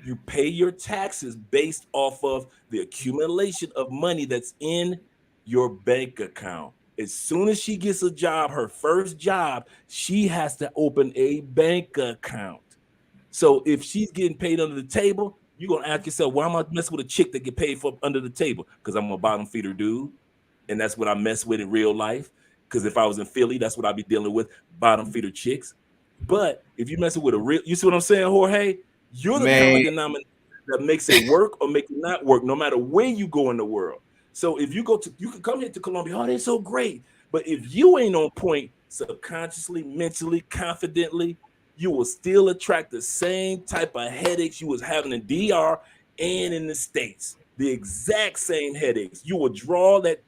you pay your taxes based off of the accumulation of money that's in your bank account. As soon as she gets a job, her first job, she has to open a bank account. So if she's getting paid under the table, you're gonna ask yourself, why am I messing with a chick that get paid for under the table? Because I'm a bottom feeder dude, and that's what I mess with in real life. Because if I was in Philly, that's what I'd be dealing with, bottom feeder chicks. But if you're messing with a real, you see what I'm saying, Jorge? You're the common denominator that makes it work or make it not work, no matter where you go in the world. So if you can come here to Colombia, oh, they're so great. But if you ain't on point subconsciously, mentally, confidently, you will still attract the same type of headaches you was having in DR and in the States. The exact same headaches. You will draw that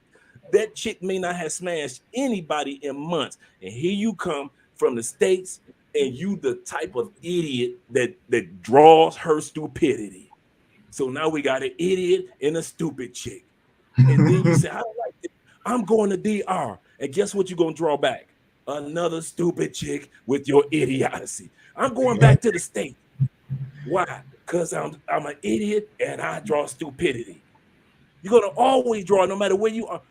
chick may not have smashed anybody in months. And here you come from the States, and you the type of idiot that draws her stupidity. So now we got an idiot and a stupid chick. And then you say, I don't like this. I'm going to DR. And guess what you're going to draw back? Another stupid chick with your idiocy. I'm going back to the States. Why? Because I'm an idiot and I draw stupidity. You're going to always draw, no matter where you are.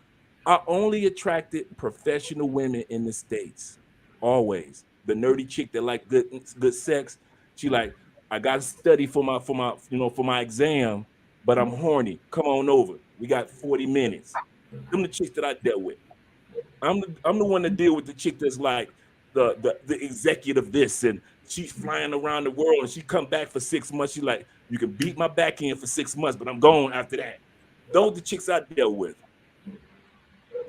I only attracted professional women in the States. Always. The nerdy chick that like good sex. She like, I got to study for my exam, but I'm horny. Come on over. We got 40 minutes. Them the chicks that I dealt with. I'm the one that deal with the chick that's like the executive this, and she's flying around the world, and she come back for 6 months. She's like, you can beat my back in for 6 months, but I'm gone after that. Those are the chicks I dealt with.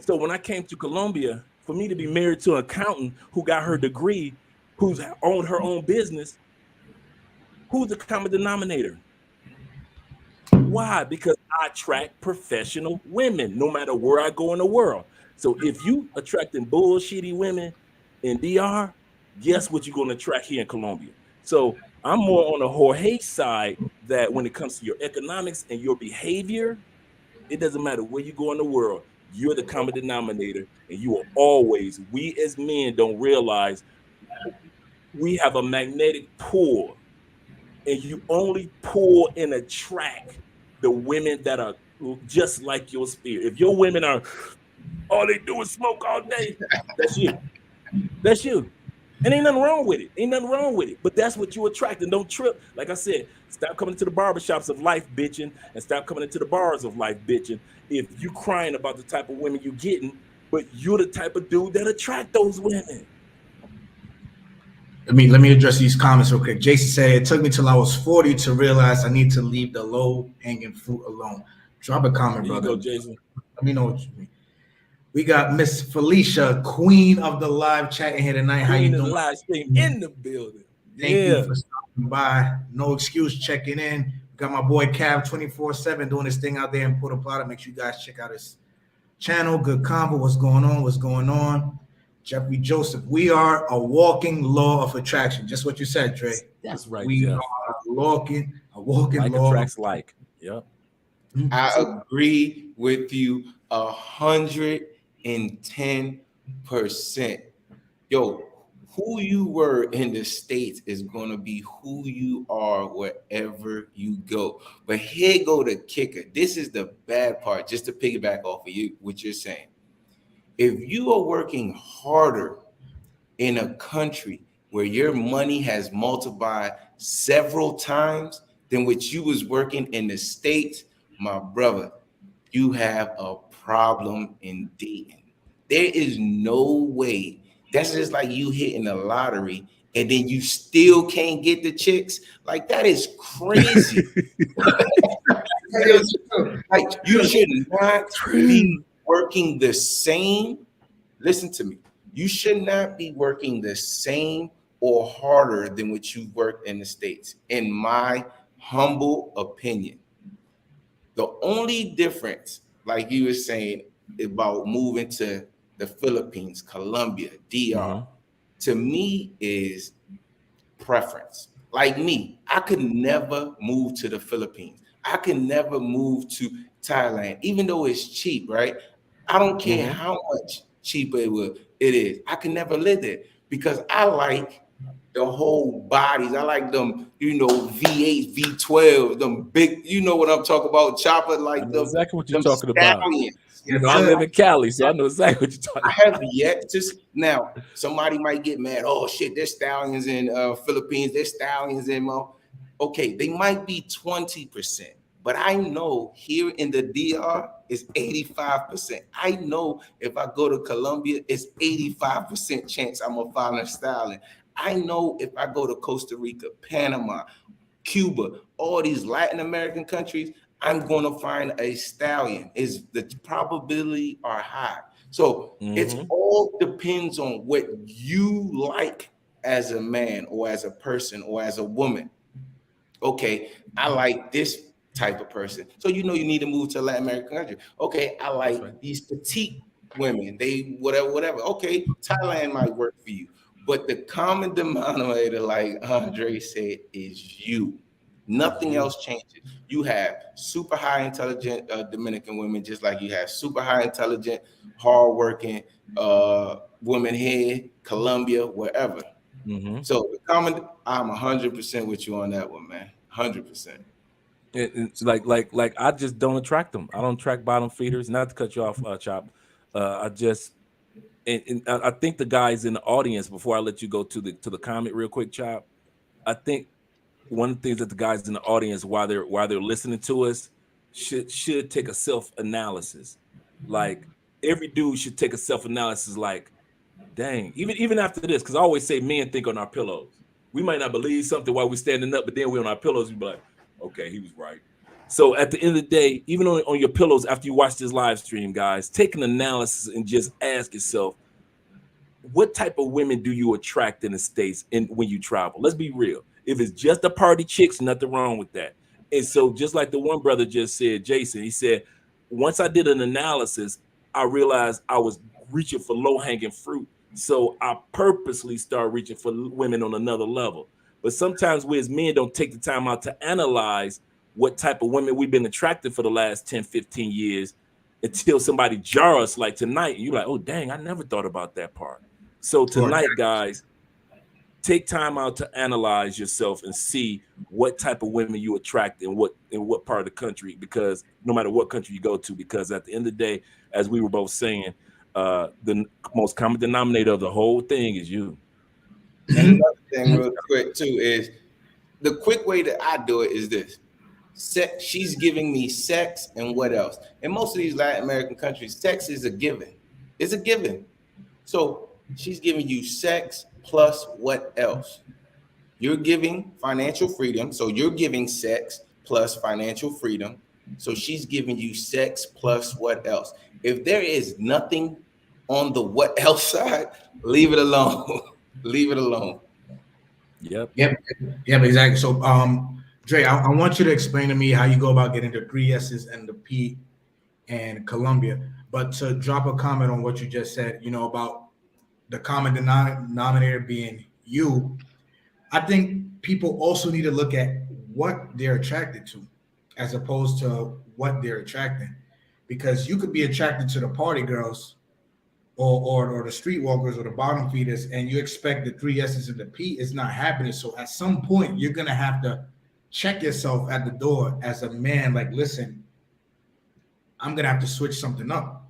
So when I came to Colombia, for me to be married to an accountant who got her degree, who's owned her own business, who's the common denominator? Why? Because I attract professional women no matter where I go in the world. So if you attracting bullshitty women in DR, guess what you're going to attract here in Colombia? So I'm more on the Jorge side, that when it comes to your economics and your behavior, it doesn't matter where you go in the world, you're the common denominator, and you will always, we as men don't realize we have a magnetic pull, and you only pull and attract the women that are just like your spirit. If your women are, all they do is smoke all day, that's you. That's you. And ain't nothing wrong with it. Ain't nothing wrong with it. But that's what you attract. And don't trip. Like I said, stop coming to the barbershops of life bitching, and stop coming into the bars of life bitching. If you crying about the type of women you getting, but you're the type of dude that attract those women. Let me address these comments real quick. Jason said, it took me till I was 40 to realize I need to leave the low-hanging fruit alone. Drop a comment, There you brother. go, Jason. Let me know what you mean. We got Miss Felicia, queen of the live chat in here tonight. How you Queen of doing? the live stream in the building. Thank you for stopping by. No excuse checking in. We got my boy Cav 24/7 doing his thing out there in Puerto Plata. Make sure you guys check out his channel. Good convo. What's going on? What's going on? Jeffrey Joseph. We are a walking law of attraction. Just what you said, Dre. That's right, We Jeff. are a walking Like law. attracts like. Yep. I agree with you 110%. Yo, who you were in the States is going to be who you are wherever you go. But here go the kicker. This is the bad part, just to piggyback off of you, what you're saying. If you are working harder in a country where your money has multiplied several times than what you was working in the States, my brother, you have a problem in dating. There is no way. That's just like you hitting the lottery and then you still can't get the chicks. Like, that is crazy. Like, you should not be working the same. Listen to me. You should not be working the same or harder than what you've worked in the States, in my humble opinion. The only difference, like you were saying, about moving to the Philippines, Colombia, DR, to me is preference. Like me, I could never move to the Philippines. I could never move to Thailand, even though it's cheap, right? I don't care how much cheaper it is. I can never live there because I like the whole bodies. I like them, V8, V12, them big, you know what I'm talking about, chopper, like them. Exactly what you're them talking about. stallions. I live in Cali, so I know exactly what you're talking about. I have yet to. Now, somebody might get mad. Oh shit, there's stallions in Philippines. There's stallions in Okay, they might be 20%, but I know here in the DR it's 85%. I know if I go to Colombia, it's 85% chance I'm gonna find a stallion. I know if I go to Costa Rica, Panama, Cuba, all these Latin American countries, I'm going to find a stallion. The probability are high. So it's all depends on what you like as a man or as a person or as a woman. Okay, I like this type of person. So you need to move to a Latin American country. Okay, I like these petite women. They whatever. Okay, Thailand might work for you. But the common denominator, like Andre said, is you. Nothing else changes. You have super high intelligent Dominican women, just like you have super high intelligent, hardworking women here, Colombia, wherever. So the common, I'm 100% with you on that one, man. 100%. It's like I just don't attract them. I don't attract bottom feeders. Not to cut you off, Chop. I just and I think the guys in the audience, before I let you go to the comment real quick, Chop, I think one of the things that the guys in the audience, while they're listening to us, should take a self-analysis. Like, every dude should take a self-analysis, like, dang, even after this, because I always say men think on our pillows. We might not believe something while we're standing up, but then we're on our pillows, we be like, okay, he was right. So at the end of the day, even on your pillows, after you watch this live stream, guys, take an analysis and just ask yourself, what type of women do you attract in the States and when you travel? Let's be real. If it's just the party chicks, nothing wrong with that. And so just like the one brother just said, Jason, he said, once I did an analysis, I realized I was reaching for low-hanging fruit. So I purposely started reaching for women on another level. But sometimes we as men don't take the time out to analyze what type of women we've been attracted for the last 10, 15 years until somebody jar us like tonight. And you're like, oh, dang, I never thought about that part. So tonight, guys, take time out to analyze yourself and see what type of women you attract in what part of the country, because no matter what country you go to, because at the end of the day, as we were both saying, the most common denominator of the whole thing is you. And another thing real quick too is the quick way that I do it is this. She's giving me sex and what else? In most of these Latin American countries, sex is a given. It's a given. So she's giving you sex plus what else? You're giving financial freedom. So you're giving sex plus financial freedom. So she's giving you sex plus what else? If there is nothing on the what else side, leave it alone. Leave it alone. Yep, exactly. So Dre, I want you to explain to me how you go about getting the 3 S's and the P and Colombia. But to drop a comment on what you just said, about the common denominator being you, I think people also need to look at what they're attracted to as opposed to what they're attracting. Because you could be attracted to the party girls or the streetwalkers or the bottom feeders, and you expect the 3 S's and the P. Is not happening. So at some point, you're going to have to check yourself at the door as a man. Like, listen, I'm going to have to switch something up.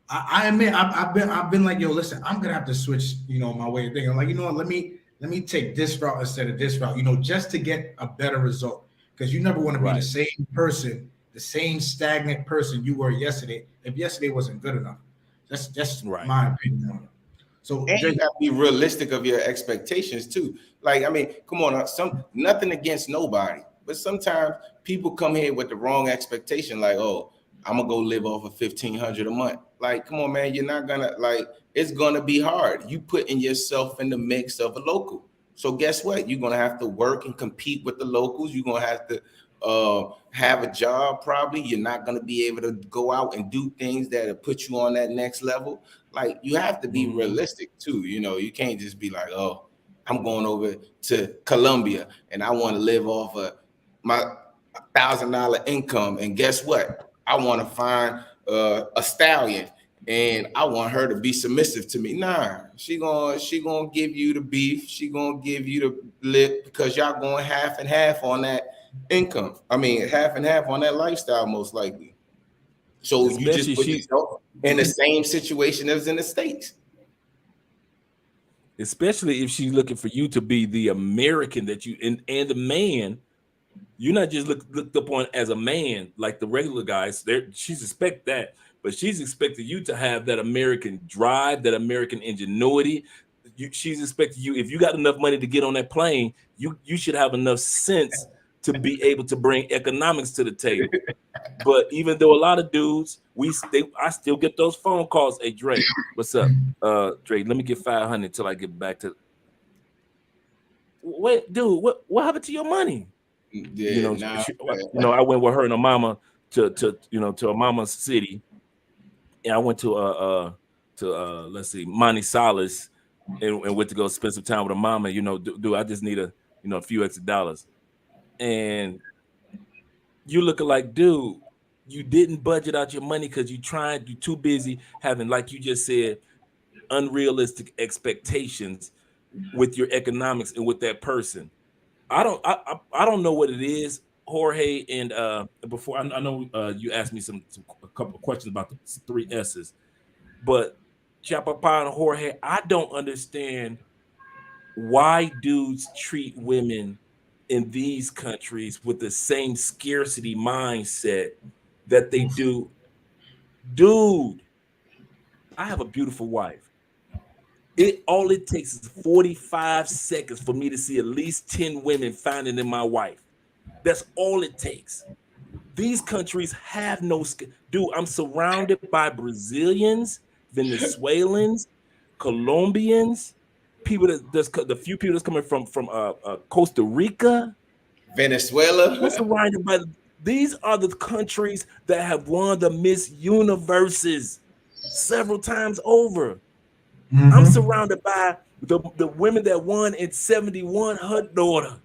I admit I've been like, yo, listen, I'm gonna have to switch, my way of thinking. I'm like, you know what, let me take this route instead of this route, just to get a better result. Because you never want to be the same person, the same stagnant person you were yesterday, if yesterday wasn't good enough. That's my opinion on it. So and you have to be realistic of your expectations too. Like, I mean, come on, nothing against nobody, but sometimes people come here with the wrong expectation, like, oh, I'm gonna go live off of $1,500 a month. Like, come on, man, you're not gonna, like, it's gonna be hard. You putting yourself in the mix of a local. So guess what? You're gonna have to work and compete with the locals. You're gonna have to have a job. Probably you're not gonna be able to go out and do things that'll put you on that next level. Like, you have to be realistic too. You can't just be like, oh, I'm going over to Colombia and I want to live off of my $1,000 income. And guess what? I want to find a stallion and I want her to be submissive to me. Nah, she gonna give you the beef. She gonna give you the lip because y'all going half and half on that income. I mean, half and half on that lifestyle, most likely. So you just put yourself in the same situation as in the States. Especially if she's looking for you to be the American that you and the man. You're not just looked upon as a man like the regular guys. She's expect that, but she's expecting you to have that American drive, that American ingenuity. She's expecting you, if you got enough money to get on that plane, you should have enough sense to be able to bring economics to the table. But even though a lot of dudes, I still get those phone calls. Hey, Dre, what's up? Dre, let me get 500 till I get back to. Wait, dude, what happened to your money? Yeah, I went with her and her mama to a mama's city, and I went to let's see, Manizales, and went to go spend some time with her mama. Dude, I just need a few extra dollars, and you looking like, dude, you didn't budget out your money because you're too busy having, like you just said, unrealistic expectations with your economics and with that person. I don't know what it is, Jorge. And before I know you asked me a couple of questions about the 3 S's, but Chapapa and Jorge, I don't understand why dudes treat women in these countries with the same scarcity mindset that they do. Dude, I have a beautiful wife. All it takes is 45 seconds for me to see at least 10 women finding in my wife. That's all it takes. These countries have no dude. I'm surrounded by Brazilians, Venezuelans, Colombians, people the few people that's coming from Costa Rica, Venezuela. We're surrounded by. These are the countries that have won the Miss Universes several times over. I'm surrounded by the women that won in 71, her daughter.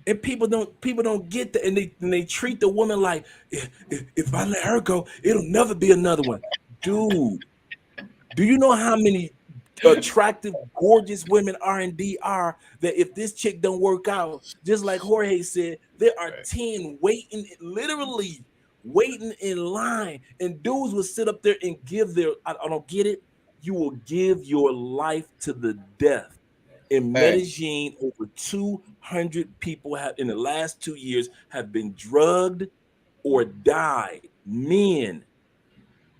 And people don't get that, and they treat the woman like if I let her go, it'll never be another one. Dude, do you know how many attractive, gorgeous women R&D are that if this chick don't work out, just like Jorge said, there are 10 waiting, literally waiting in line, and dudes will sit up there and give their I don't get it. You will give your life to the death. In Medellin, over 200 people have in the last 2 years have been drugged or died. Men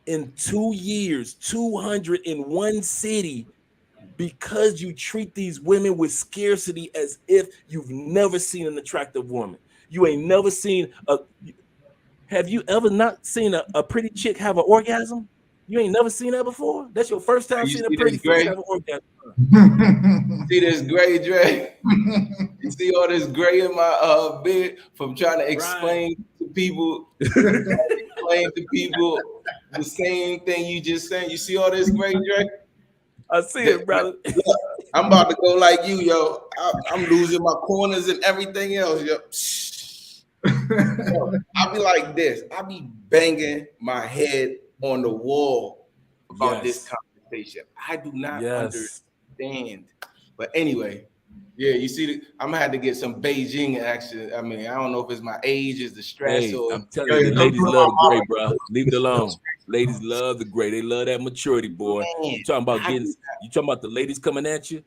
in 2 years, 200 in one city, because you treat these women with scarcity as if you've never seen an attractive woman. You ain't never seen a. Have you ever not seen a pretty chick have an orgasm? You ain't never seen that before? That's your first time seeing a pretty fish have an orgasm. See this gray, Dre? You see all this gray in my beard from trying to explain to people, the same thing you just saying. You see all this gray, Dre? I see it, brother. Look, I'm about to go like you, yo. I'm losing my corners and everything else, yo. I'll be like this. I'll be banging my head on the wall about this conversation. I do not understand. But anyway, yeah, you see, I'm gonna have to get some Beijing action. I mean, I don't know if it's my age, is the stress, or I'm telling you, the ladies love the gray, bro. Leave it alone. Ladies love the gray. They love that maturity, boy. You talking about the ladies coming at you?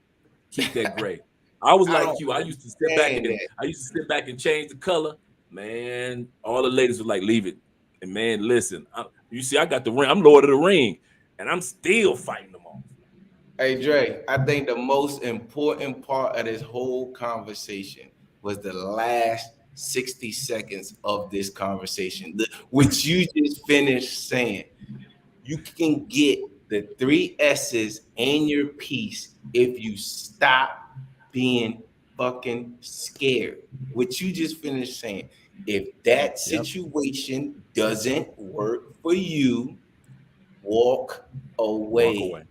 Keep that gray. I was like you. I used to sit back and change the color. Man, all the ladies were like, leave it. And man, listen, you see, I got the ring. I'm Lord of the Ring, and I'm still fighting them off. Hey, Dre, I think the most important part of this whole conversation was the last 60 seconds of this conversation, which you just finished saying. You can get the 3 S's and your peace if you stop being fucking scared. What you just finished saying. If that situation doesn't work for you, walk away.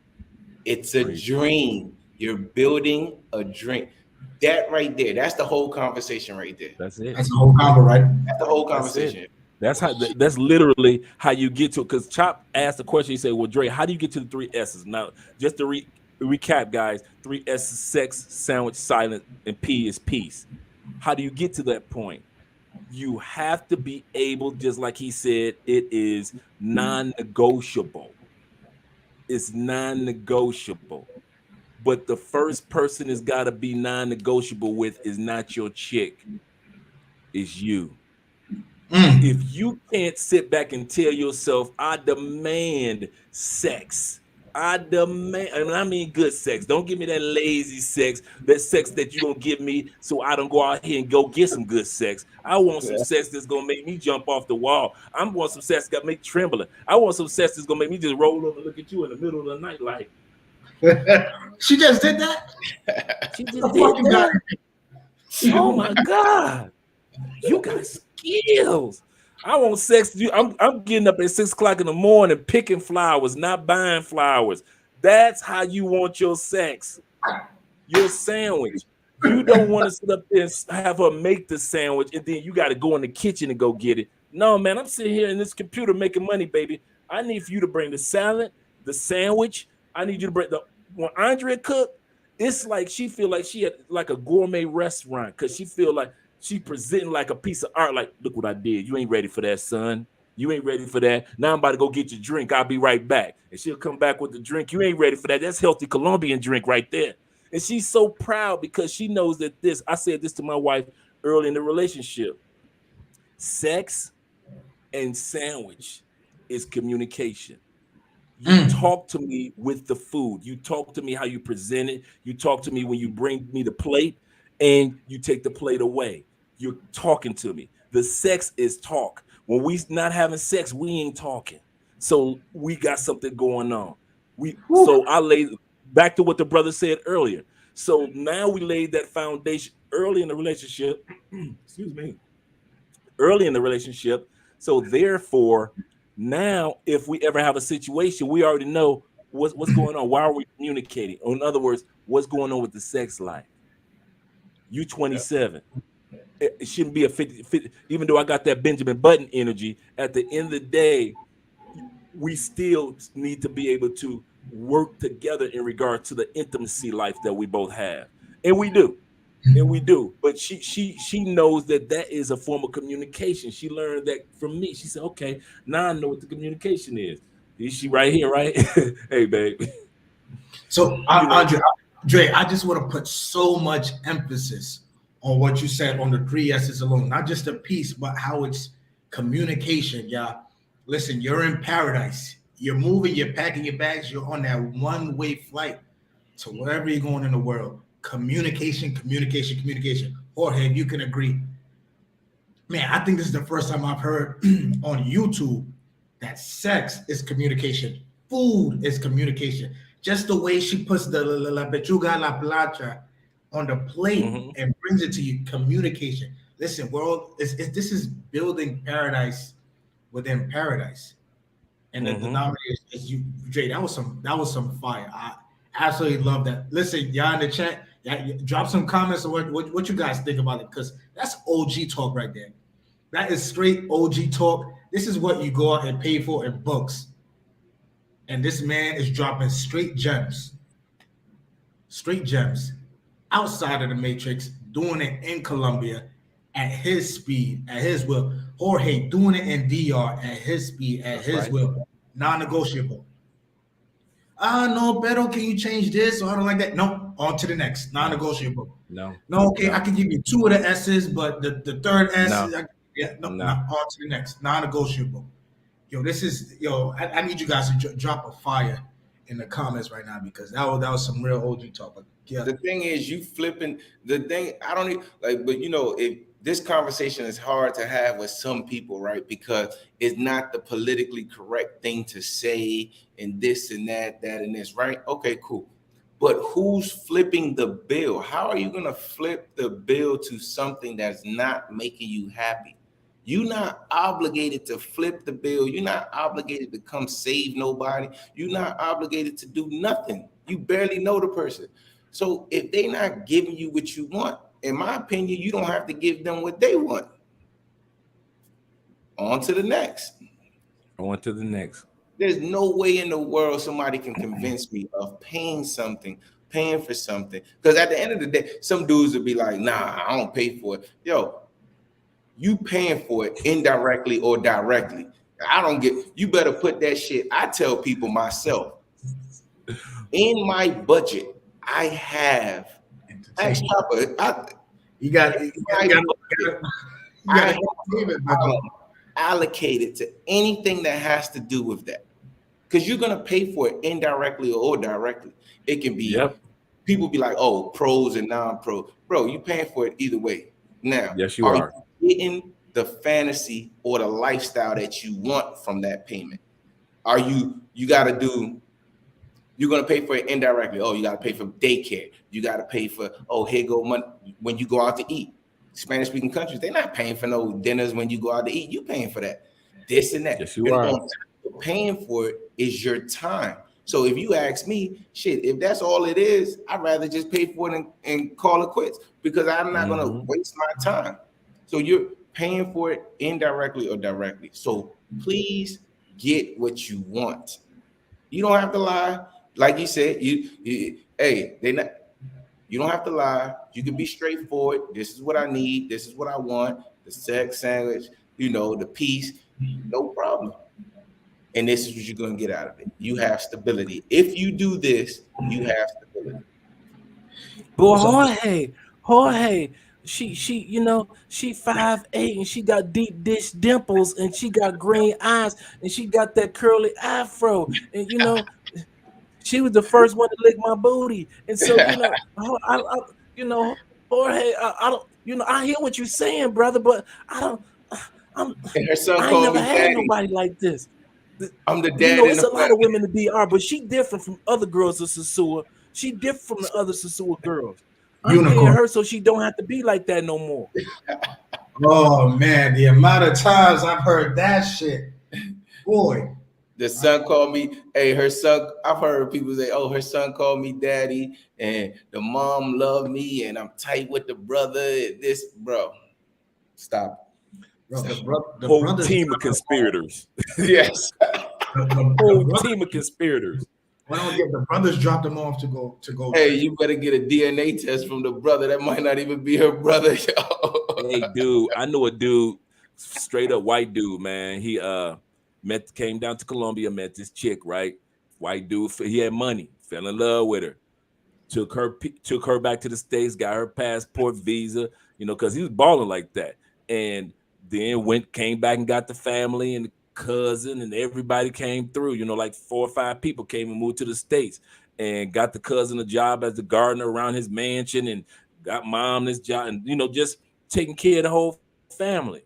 It's a dream. You're building a dream. That right there, that's the whole conversation right there. That's it. That's the whole convo, right? That's the whole conversation. That's literally how you get to it. Because Chop asked the question, he said, well, Dre, how do you get to the 3 S's? Now, just to recap, guys, 3 S's: sex, sandwich, silent, and P is peace. How do you get to that point? You have to be able, just like he said, it is non-negotiable. It's non-negotiable. But the first person has got to be non-negotiable with is not your chick. It's you. If you can't sit back and tell yourself, I demand sex. I mean good sex. Don't give me that lazy sex, that sex that you don't give me so I don't go out here and go get some good sex. I want some sex that's going to make me jump off the wall. I want some sex that's going to make me trembling. I want some sex that's going to make me just roll over and look at you in the middle of the night like. She just did that? She just did that? Oh, my God. You got skills. I want sex. I'm getting up at 6 o'clock in the morning, picking flowers, not buying flowers. That's how you want your sex. Your sandwich. You don't want to sit up there and have her make the sandwich, and then you got to go in the kitchen and go get it. No, man, I'm sitting here in this computer making money, baby. I need for you to bring the salad, the sandwich. I need you to bring when Andrea cook, it's like she feel like she had like a gourmet restaurant because she feel like she presenting like a piece of art, like, look what I did. You ain't ready for that, son. You ain't ready for that. Now I'm about to go get your drink. I'll be right back. And she'll come back with the drink. You ain't ready for that. That's healthy Colombian drink right there. And she's so proud because she knows that I said this to my wife early in the relationship. Sex and sandwich is communication. You talk to me with the food. You talk to me how you present it. You talk to me when you bring me the plate and you take the plate away. You're talking to me. The sex is talk. When we not having sex, we ain't talking. So we got something going on. So I laid back to what the brother said earlier. So now we laid that foundation. early in the relationship. Excuse me. Early in the relationship. So therefore, now if we ever have a situation, we already know what's going on. Why are we communicating? Or in other words, what's going on with the sex life? You 27. It shouldn't be a 50, even though I got that Benjamin Button energy. At the end of the day, we still need to be able to work together in regard to the intimacy life that we both have, and we do. And we do, but she knows that that is a form of communication. She learned that from me. She said, "Okay, now I know what the communication is." Is she right here, right? Hey, babe. So, You know, Dre, I just want to put so much emphasis on what you said on the 3 S's alone, not just the peace, but how it's communication. Yeah, listen, you're in paradise. You're moving, you're packing your bags, you're on that one-way flight to wherever you're going in the world. Communication, communication, communication. Jorge, if you can agree, man, I think this is the first time I've heard on YouTube that sex is communication, food is communication. Just the way she puts the la pechuga la plancha on the plate and brings it to you, communication. Listen, world, this is building paradise within paradise. And the denominator is you, Jay. That was some fire. I absolutely love that. Listen, y'all in the chat, drop some comments on what you guys think about it, because that's OG talk right there. That is straight OG talk. This is what you go out and pay for in books. And this man is dropping straight gems outside of the matrix, doing it in Colombia at his speed, at his will. Jorge doing it in DR at his speed, at his will. Non-negotiable. No, Beto, can you change this? Or I don't like that. No, on to the next. Non-negotiable. No, okay, I can give you 2 of the S's, but the third S, on to the next. Non-negotiable. Yo, I need you guys to drop a fire in the comments right now, because that was some real OG talk. But yeah. The thing is, you flipping the thing. I don't even like, but if this conversation is hard to have with some people, right? Because it's not the politically correct thing to say, and this and that and this, right? Okay, cool. But who's flipping the bill? How are you going to flip the bill to something that's not making you happy? You're not obligated to flip the bill. You're not obligated to come save nobody. You're not obligated to do nothing. You barely know the person. So if they're not giving you what you want, in my opinion, you don't have to give them what they want. On to the next. There's no way in the world somebody can convince me of paying for something. Because at the end of the day, some dudes will be like, nah, I don't pay for it. Yo, you paying for it indirectly or directly. You better put that shit. I tell people myself, in my budget, I have allocated to anything that has to do with that, because you're gonna pay for it indirectly or directly. It can be people be like, oh, pros and non-pros. Bro, you paying for it either way. Now, yes, you are getting the fantasy or the lifestyle that you want from that payment. Are you got to do? You're going to pay for it indirectly. Oh, you got to pay for daycare. You got to pay for, here go money when you go out to eat. Spanish speaking countries, they're not paying for no dinners when you go out to eat. You paying for that, this and that. Yes, you are. Paying for it is your time. So if you ask me, shit, if that's all it is, I'd rather just pay for it and call it quits, because I'm not going to waste my time. So you're paying for it indirectly or directly. So please get what you want. You don't have to lie. Like you said, you don't have to lie. You can be straightforward. This is what I need. This is what I want. The sex sandwich, the peace, no problem. And this is what you're going to get out of it. You have stability. If you do this, you have stability. But Jorge, she 5'8" and she got deep dish dimples and she got green eyes and she got that curly afro, and she was the first one to lick my booty. And so Jorge, I don't, I hear what you're saying, brother, but I ain't never had nobody like this. I'm the dad. It's a lot of women in DR, but she different from other girls of Sasua. She different from the other Sasua girls. I'm paying Unicorn. her so she don't have to be like that no more. Oh man, the amount of times I've heard that shit, boy. The son called me, hey, her son, I've heard people say, oh, her son called me daddy, and the mom loved me, and I'm tight with the brother. This, bro, stop. Bro, the Whole brothers team of conspirators. Yes. the Whole brothers, team of conspirators. I don't get the brothers dropped them off to go. Hey, you better get a DNA test from the brother. That might not even be her brother, yo. Hey, dude, I know a dude, straight up white dude, man. He came down to Colombia, met this chick, right? White dude, he had money, fell in love with her, took her back to the States, got her passport, visa, you know, because he was balling like that. And then came back and got the family and the cousin, and everybody came through, you know, like 4 or 5 people came and moved to the States, and got the cousin a job as the gardener around his mansion, and got mom this job, and, you know, just taking care of the whole family.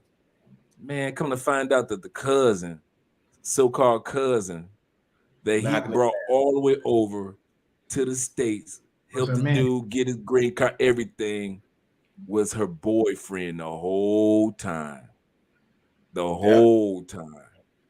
Man, come to find out that the cousin, so-called cousin, that he brought all the way over to the States, helped the dude get his green card, everything, was her boyfriend the whole time. The whole time.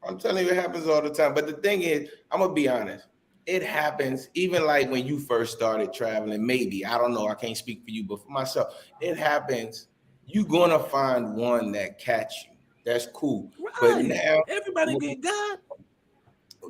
I'm telling you, it happens all the time. But the thing is, I'm gonna be honest. It happens even like when you first started traveling. Maybe, I don't know. I can't speak for you, but for myself, it happens. You're gonna find one that catch you. That's cool. Right. But now everybody get God.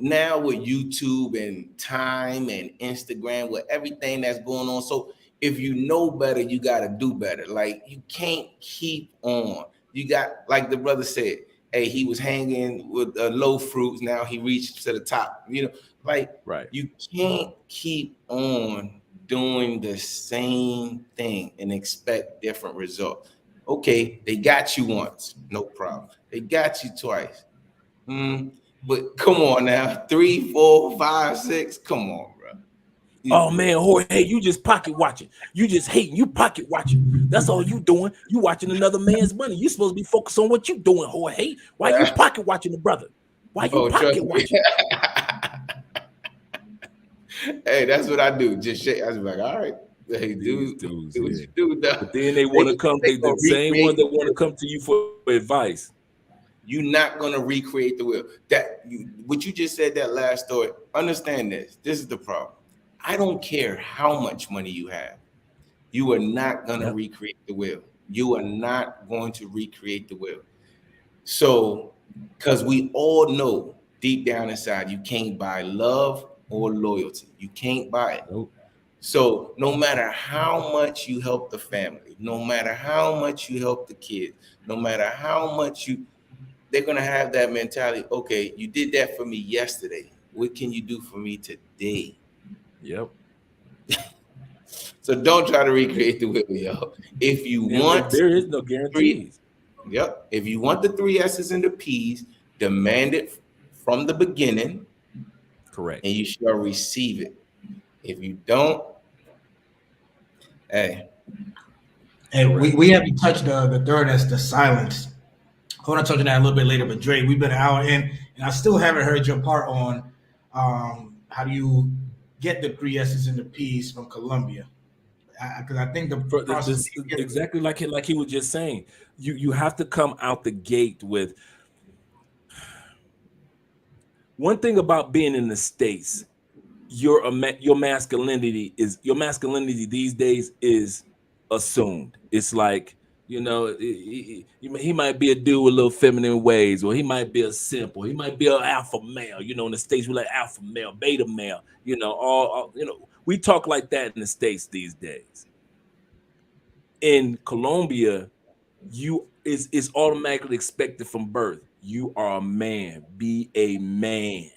Now with YouTube and time and Instagram, with everything that's going on. So if you know better, you gotta do better. Like, you can't keep on. You got, like the brother said, hey, he was hanging with low fruits. Now he reached to the top. You know, like, right. You can't keep on doing the same thing and expect different results. Okay, they got you once, no problem. They got you twice. But come on now, 3, 4, 5, 6. Come on, bro. Oh man, Jorge, you just pocket watching. You just hating. You pocket watching. That's all you doing. You watching another man's money. You supposed to be focused on what you doing, Jorge. Why you pocket watching the brother? Why you pocket watching? Hey, that's what I do. Just shake. I was like, all right, hey, dude, do what you do. But then they want to come. The same one that want to come to you for advice. You're not gonna recreate the wheel. What you just said, that last story. Understand this. This is the problem. I don't care how much money you have. You are not gonna recreate the wheel. You are not going to recreate the wheel. So, because we all know deep down inside, you can't buy love or loyalty. You can't buy it. Nope. So no matter how much you help the family, no matter how much you help the kids, no matter how much they're gonna have that mentality. Okay, you did that for me yesterday. What can you do for me today? Yep. So don't try to recreate the wheel, yo. If you want, there is no guarantees. Yep. If you want the 3 S's and the P's, demand it from the beginning. Correct. And you shall receive it. If you don't, hey. And we haven't touched the third S, the silence. I want to touch on that a little bit later, but Dre, we've been an hour in, and I still haven't heard your part on how do you get the 3 S's and the P's from Colombia? Because I think the process exactly like he was just saying. You have to come out the gate with one thing about being in the States. Your masculinity these days is assumed. It's like, you know, he might be a dude with little feminine ways, or he might be a simp, or he might be an alpha male. You know, in the States we like alpha male, beta male. You know, all you know, we talk like that in the States these days. In Colombia, is automatically expected from birth. You are a man. Be a man.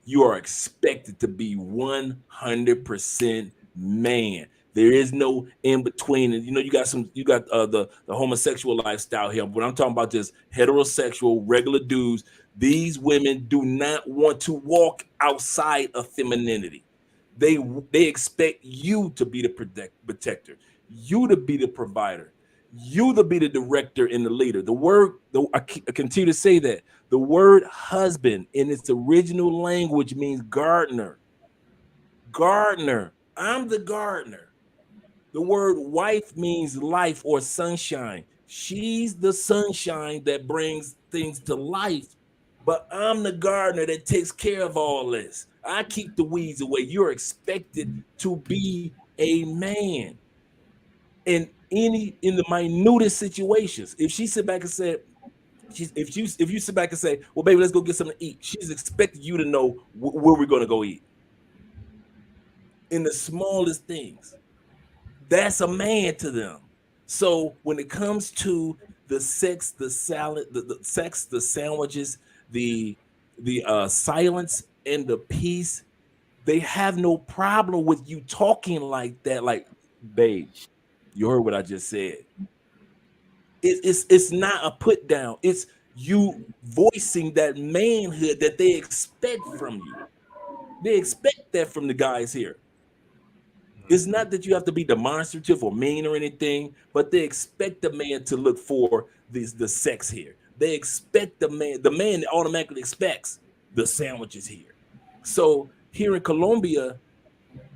You are expected to be 100% man. There is no in between. And you know, you got the homosexual lifestyle here, but I'm talking about just heterosexual, regular dudes. These women do not want to walk outside of femininity. They expect you to be the protector, you to be the provider, you to be the director and the leader. I continue to say that the word husband in its original language means gardener. Gardener. I'm the gardener. The word wife means life or sunshine. She's the sunshine that brings things to life, but I'm the gardener that takes care of all this. I keep the weeds away. You're expected to be a man in the minutest situations. If she sit back and said, if you sit back and say, well, baby, let's go get something to eat, she's expecting you to know where we're going to go eat. In the smallest things, that's a man to them. So when it comes to the sex, the salad, the sex, the sandwiches, the silence and the peace, they have no problem with you talking like that. Like, babe, you heard what I just said. It's not a put down. It's you voicing that manhood that they expect from you. They expect that from the guys here. It's not that you have to be demonstrative or mean or anything, but they expect the man to look for the sex here. They expect the man automatically expects the sandwiches here. So here in Colombia,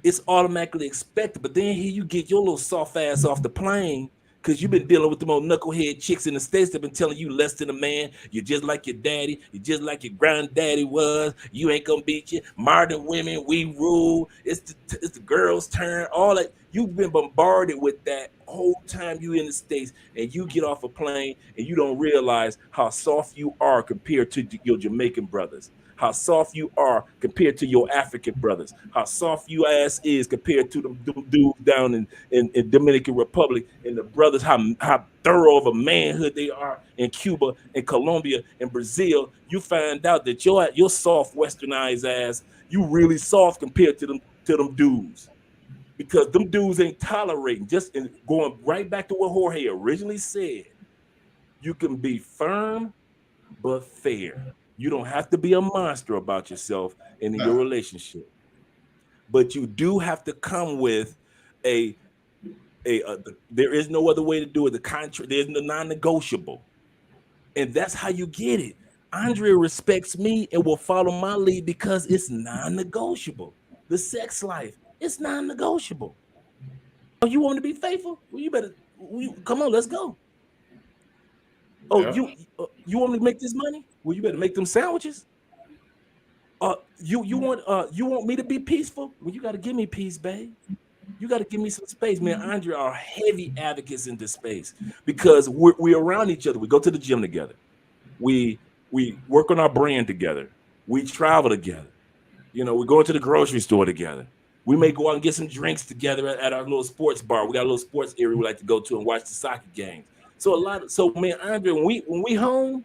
it's automatically expected. But then here you get your little soft ass off the plane because you've been dealing with them old knucklehead chicks in the States that been telling you less than a man. You're just like your daddy. You're just like your granddaddy was. You ain't gonna beat you. Modern women, we rule. It's the girl's turn. All that. You've been bombarded with that whole time you in the States, and you get off a plane and you don't realize how soft you are compared to your Jamaican brothers. How soft you are compared to your African brothers, how soft you ass is compared to them dudes down in Dominican Republic, and the brothers, how thorough of a manhood they are in Cuba and Colombia and Brazil. You find out that your soft westernized ass, you really soft compared to them dudes. Because them dudes ain't tolerating, just going right back to what Jorge originally said. You can be firm but fair. You don't have to be a monster about yourself in your relationship, but you do have to come with there is no other way to do it. The contract, there's the non-negotiable, and that's how you get it. Andrea respects me and will follow my lead because it's non-negotiable. The sex life, it's non-negotiable. Oh, you want to be faithful? Well, you better come on. Let's go. Oh, yeah. You want me to make this money? Well, you better make them sandwiches. You want me to be peaceful? Well, you got to give me peace, babe. You got to give me some space. Me and Andrea are heavy advocates in this space because we're around each other. We go to the gym together. We work on our brand together. We travel together. You know, we go into the grocery store together. We may go out and get some drinks together at our little sports bar. We got a little sports area we like to go to and watch the soccer games. So me and Andrea, when we home,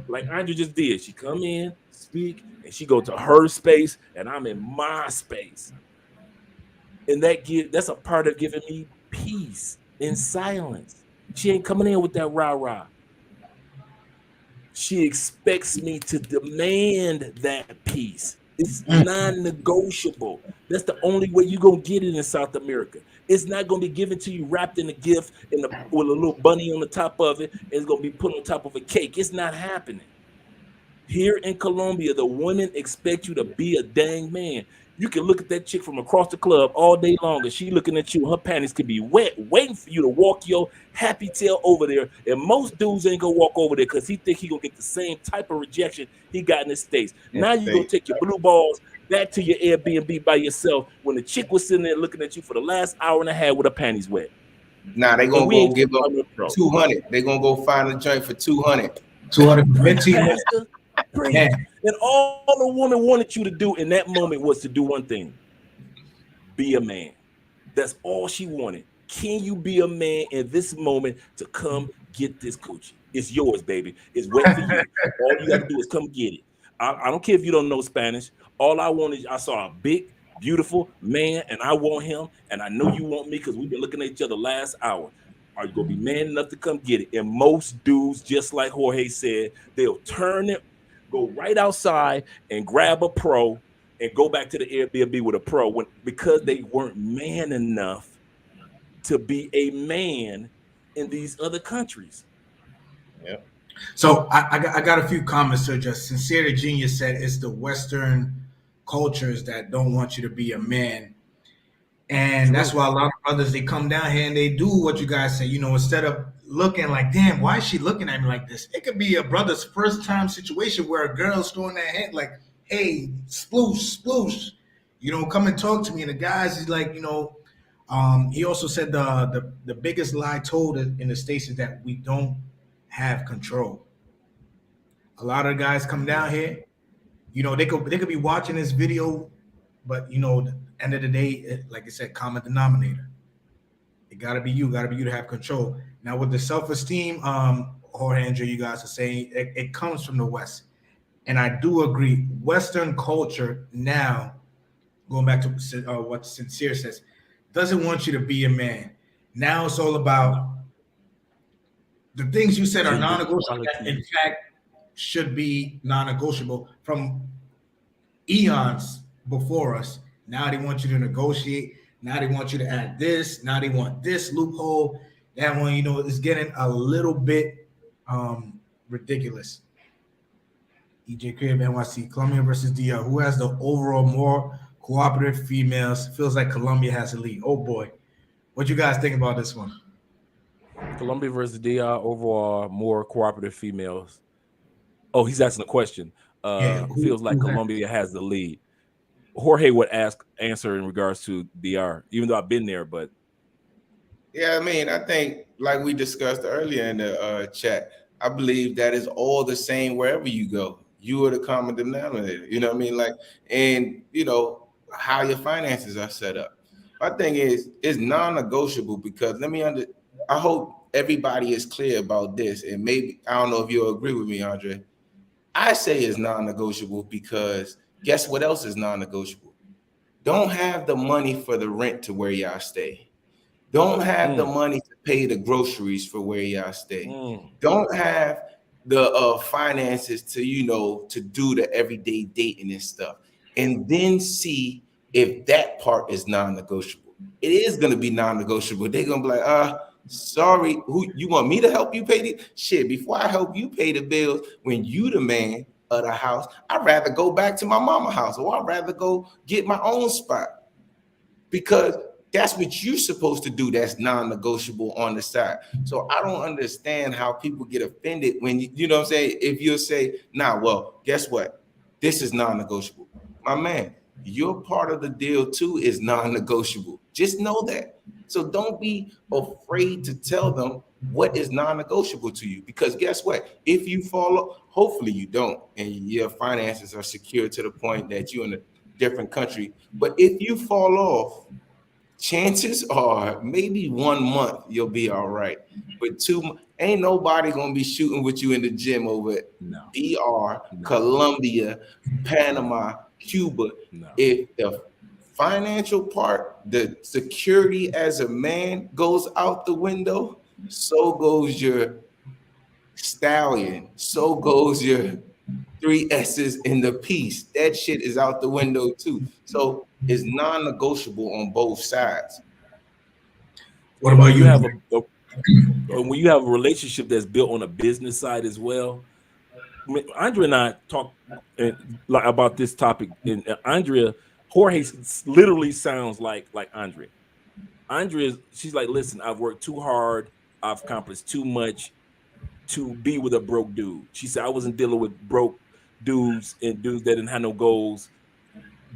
like Andrea just did, she come in, speak, and she go to her space, and I'm in my space. And that's a part of giving me peace in silence. She ain't coming in with that rah-rah. She expects me to demand that peace. It's non-negotiable. That's the only way you're going to get it in South America. It's not going to be given to you wrapped in a gift with a little bunny on the top of it. It's going to be put on top of a cake. It's not happening. Here in Colombia, the women expect you to be a dang man. You can look at that chick from across the club all day long, and she looking at you. Her panties could be wet, waiting for you to walk your happy tail over there. And most dudes ain't gonna walk over there because he think he gonna get the same type of rejection he got in the States. Now you gonna take your blue balls back to your Airbnb by yourself when the chick was sitting there looking at you for the last hour and a half with her panties wet. Nah, they gonna go give them 200. They gonna go find a joint for 200. 215. And all the woman wanted you to do in that moment was to do one thing: be a man. That's all she wanted. Can you be a man in this moment to come get this coochie? It's yours, baby. It's wait for you. All you got to do is come get it. I don't care if you don't know Spanish. All I want is I saw a big, beautiful man, and I want him, and I know you want me because we've been looking at each other last hour. Are you gonna be man enough to come get it? And most dudes, just like Jorge said, they'll turn it. Go right outside and grab a pro and go back to the Airbnb with a pro because they weren't man enough to be a man in these other countries. Yeah. So I got a few comments to just Sincere Genius said it's the Western cultures that don't want you to be a man. And that's why a lot of brothers, they come down here and they do what you guys say, instead of looking like, damn, why is she looking at me like this? It could be a brother's first time situation where a girl's throwing their head like, hey, sploosh, sploosh, come and talk to me. And the guys is like, he also said the biggest lie told in the States is that we don't have control. A lot of guys come down here, they could be watching this video, but the end of the day, like I said, common denominator. It gotta be you to have control. Now with the self-esteem, Jorge, Andre, you guys are saying it comes from the West. And I do agree. Western culture now, going back to what Sincere says, doesn't want you to be a man. Now it's all about the things you said are non-negotiable, that in fact should be non-negotiable from eons before us. Now they want you to negotiate. Now they want you to add this. Now they want this loophole. That one, is getting a little bit ridiculous. EJ Crib, NYC, Colombia versus DR. Who has the overall more cooperative females? Feels like Colombia has a lead. Oh boy. What you guys think about this one? Colombia versus DR, overall more cooperative females. Oh, he's asking a question. Feels like Colombia has the lead. Jorge would answer in regards to DR, even though I've been there, but yeah, I mean, I think like we discussed earlier in the chat, I believe that is all the same wherever you go. You are the common denominator. You know what I mean? Like, and how your finances are set up. My thing is, it's non-negotiable because I hope everybody is clear about this. And maybe I don't know if you'll agree with me, Andre. I say it's non-negotiable because guess what else is non-negotiable? Don't have the money for the rent to where y'all stay. Don't have the money to pay the groceries for where y'all stay. Don't have the finances to to do the everyday dating and stuff. And then see if that part is non-negotiable. It is going to be non-negotiable. They're going to be like, sorry, who you want me to help you pay the shit? Before I help you pay the bills, when you the man of the house, I'd rather go back to my mama's house, or I'd rather go get my own spot, because that's what you're supposed to do. That's non-negotiable on the side. So I don't understand how people get offended when you know what I'm saying. If you say, nah, well, guess what? This is non-negotiable. My man, your part of the deal too is non-negotiable. Just know that. So don't be afraid to tell them what is non-negotiable to you, because guess what? If you follow, hopefully you don't, and your finances are secure to the point that you're in a different country. But if you fall off, chances are maybe 1 month you'll be all right. But 2 months, ain't nobody gonna be shooting with you in the gym over DR, Colombia, Panama, Cuba. If the financial part, the security as a man goes out the window, so goes your stallion, so goes your 3 S's in the peace. That shit is out the window too. So it's non-negotiable on both sides. What about you? When you have a relationship that's built on a business side as well, Andrea and I talk about this topic, and Andrea, Jorge literally sounds like Andrea. Andrea, she's like, listen, I've worked too hard, I've accomplished too much to be with a broke dude. She said, I wasn't dealing with broke dudes and dudes that didn't have no goals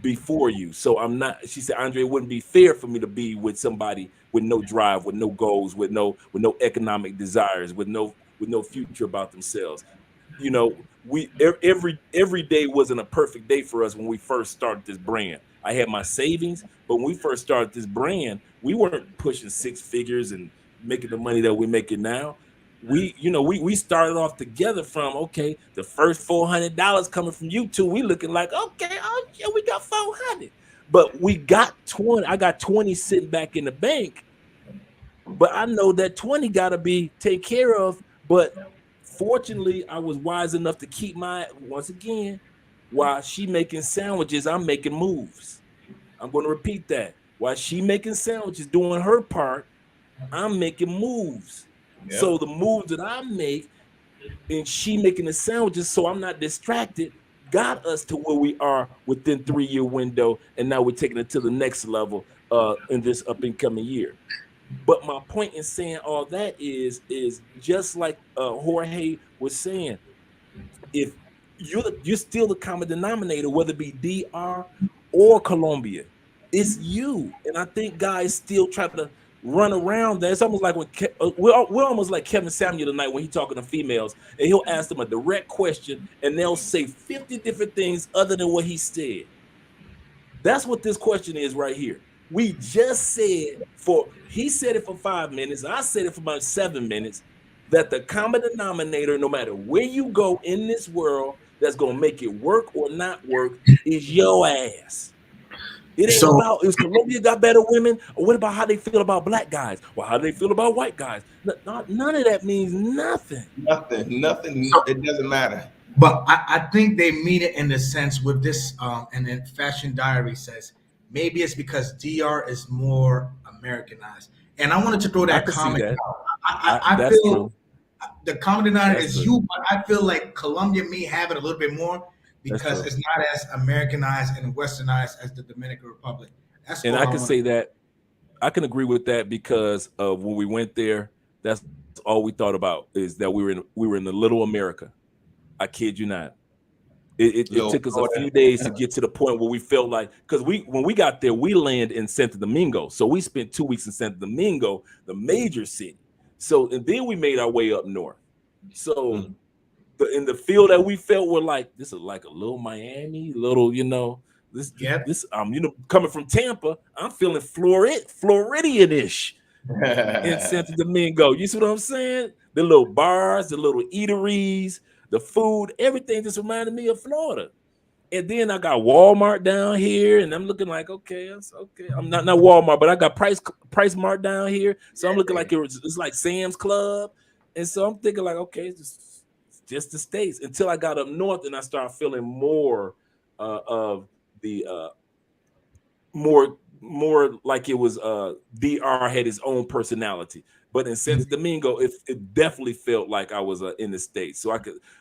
before you. So I'm not, she said, Andre, it wouldn't be fair for me to be with somebody with no drive, with no goals, with no economic desires, with no future about themselves. Every day wasn't a perfect day for us when we first started this brand. I had my savings, but when we first started this brand, we weren't pushing 6 figures and making the money that we're making now. We started off together from, okay, the first $400 coming from you two, we looking like, okay, oh yeah, we got 400, but we got 20. I got 20 sitting back in the bank, but I know that 20 got to be taken care of. But fortunately, I was wise enough to keep once again, while she making sandwiches, I'm making moves. I'm going to repeat that. While she making sandwiches, doing her part, I'm making moves. Yep. So the moves that I make and she making the sandwiches, so I'm not distracted, got us to where we are within 3-year window, and now we're taking it to the next level in this up and coming year. But my point in saying all that is just like Jorge was saying, if you're still the common denominator, whether it be DR or Colombia, it's you. And I think guys still try to run around that. It's almost like when we're almost like Kevin Samuel tonight when he's talking to females, and he'll ask them a direct question, and they'll say 50 different things other than what he said. That's what this question is right here. We just said he said it for 5 minutes, I said it for about 7 minutes, that the common denominator, no matter where you go in this world, that's gonna make it work or not work, is your ass. It ain't about is Colombia got better women, or what about how they feel about black guys? Well, how do they feel about white guys? None of that means nothing. Nothing. It doesn't matter. But I think they mean it in the sense with this, and then Fashion Diary says maybe it's because DR is more Americanized. And I wanted to throw that comment out. I feel true. The common denominator is you, but I feel like Colombia may have it a little bit more because it's not as Americanized and westernized as the Dominican Republic. And I can say that I can agree with that because of when we went there, that's all we thought about is that we were in the little America. I kid you not. It took us a few days to get to the point where we felt like, because when we got there, we landed in Santo Domingo. So we spent 2 weeks in Santo Domingo, the major city. So, and then we made our way up north. So in the feel that we felt, we're like, this is like a little Miami, little, this, coming from Tampa, I'm feeling Floridian-ish in Santo Domingo. You see what I'm saying? The little bars, the little eateries, the food, everything just reminded me of Florida. And then I got Walmart down here, and I'm looking like, okay, it's okay. I'm not Walmart, but I got Price Mart down here, so I'm looking like it's like Sam's Club, and so I'm thinking like, okay, it's just the States. Until I got up north, and I started feeling more of the more like it was DR had his own personality. But in Santo Domingo, it definitely felt like I was in the States. So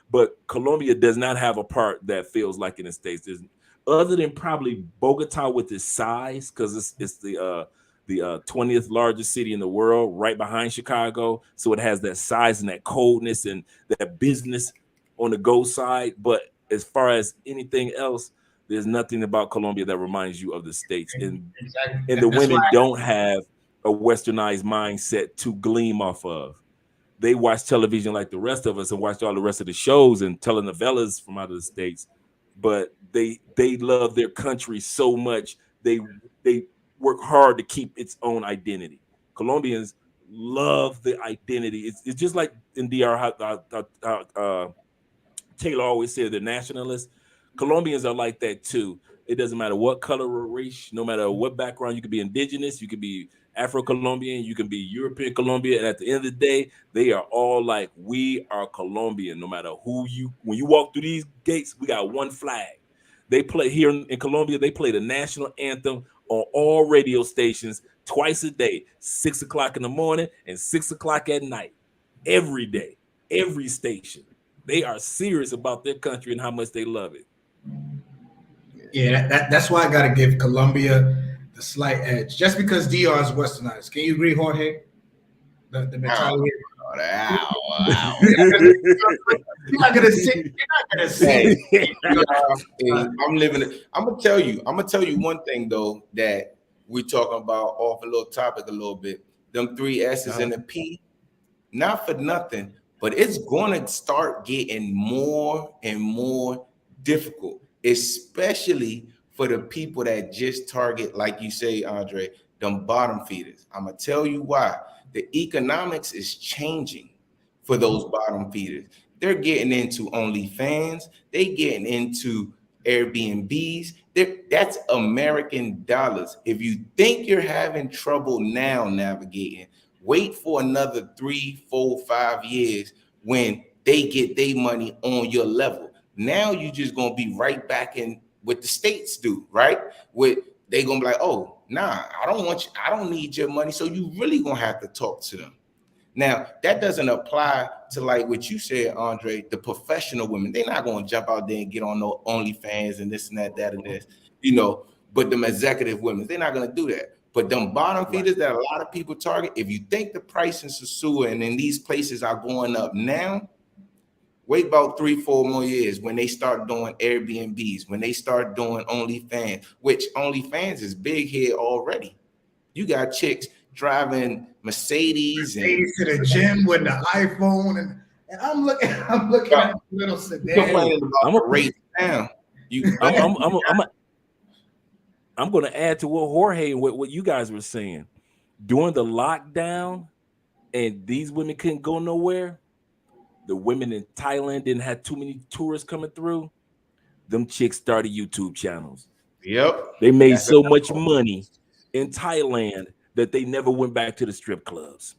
but Colombia does not have a part that feels like in the States. There's, other than probably Bogota with its size, because it's the 20th largest city in the world, right behind Chicago. So it has that size and that coldness and that business on the go side. But as far as anything else, there's nothing about Colombia that reminds you of the States. And the women don't have a westernized mindset to gleam off of. They watch television like the rest of us and watch all the rest of the shows and telenovelas from out of the States, but they love their country so much they work hard to keep its own identity. Colombians love the identity. It's just like in DR, Taylor always said they're nationalists. Colombians are like that too. It doesn't matter what color or race, no matter what background. You could be indigenous, you could be Afro-Colombian, you can be European Colombian, and at the end of the day, they are all like, we are Colombian. No matter when you walk through these gates, we got one flag. They play here in Colombia, they play the national anthem on all radio stations twice a day, 6 o'clock in the morning and 6 o'clock at night, every day, every station. They are serious about their country and how much they love it. Yeah, that's why I got to give Colombia the slight edge, just because DR is westernized. Can you agree, Jorge? The mentality. Wow. You're not gonna say. I'm living it. I'm gonna tell you one thing though, that we're talking about off a little topic a little bit. Them 3 S's and a P, not for nothing, but it's gonna start getting more and more difficult, especially for the people that just target, like you say, Andre, them bottom feeders. I'm gonna tell you why. The economics is changing for those bottom feeders. They're getting into OnlyFans. They getting into Airbnbs. That's American dollars. If you think you're having trouble now navigating, wait for another 3, 4, 5 years when they get their money on your level. Now you just gonna be right back in what the States do, right? They gonna be like, oh, nah, I don't need your money. So you really gonna have to talk to them. Now, that doesn't apply to like what you said, Andre, the professional women. They're not going to jump out there and get on no OnlyFans and this and that and this, you know, but them executive women, they're not going to do that. But them bottom feeders that a lot of people target, if you think the price in Sosua and in these places are going up now, wait about 3-4 more years when they start doing Airbnbs, when they start doing OnlyFans, which OnlyFans is big here already. You got chicks driving Mercedes and to the gym with the iPhone, and I'm looking at the little sedan. complaining about the rate down. I'm going to add to what Jorge and what you guys were saying. During the lockdown, and these women couldn't go nowhere. The women in Thailand didn't have too many tourists coming through. Them chicks started YouTube channels. Yep. They made so much money in Thailand that they never went back to the strip clubs.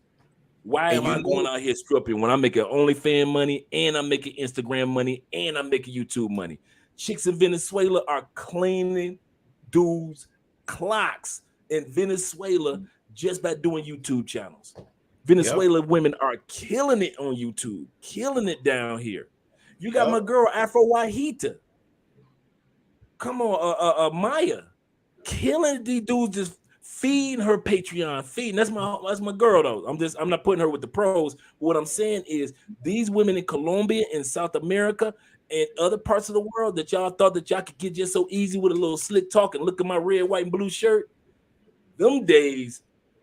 Why am I going out here stripping when I'm making OnlyFans money and I'm making Instagram money and I'm making YouTube money? Chicks in Venezuela are cleaning dudes' clocks in Venezuela just by doing YouTube channels. Venezuelan women are killing it on YouTube, killing it down here. You got my girl Afro Wahita. Come on, Maya, killing these dudes, just feeding her Patreon, feeding. That's my girl though. I'm not putting her with the pros. What I'm saying is these women in Colombia and South America and other parts of the world that y'all thought that y'all could get just so easy with a little slick talk and look at my red, white, and blue shirt. Them days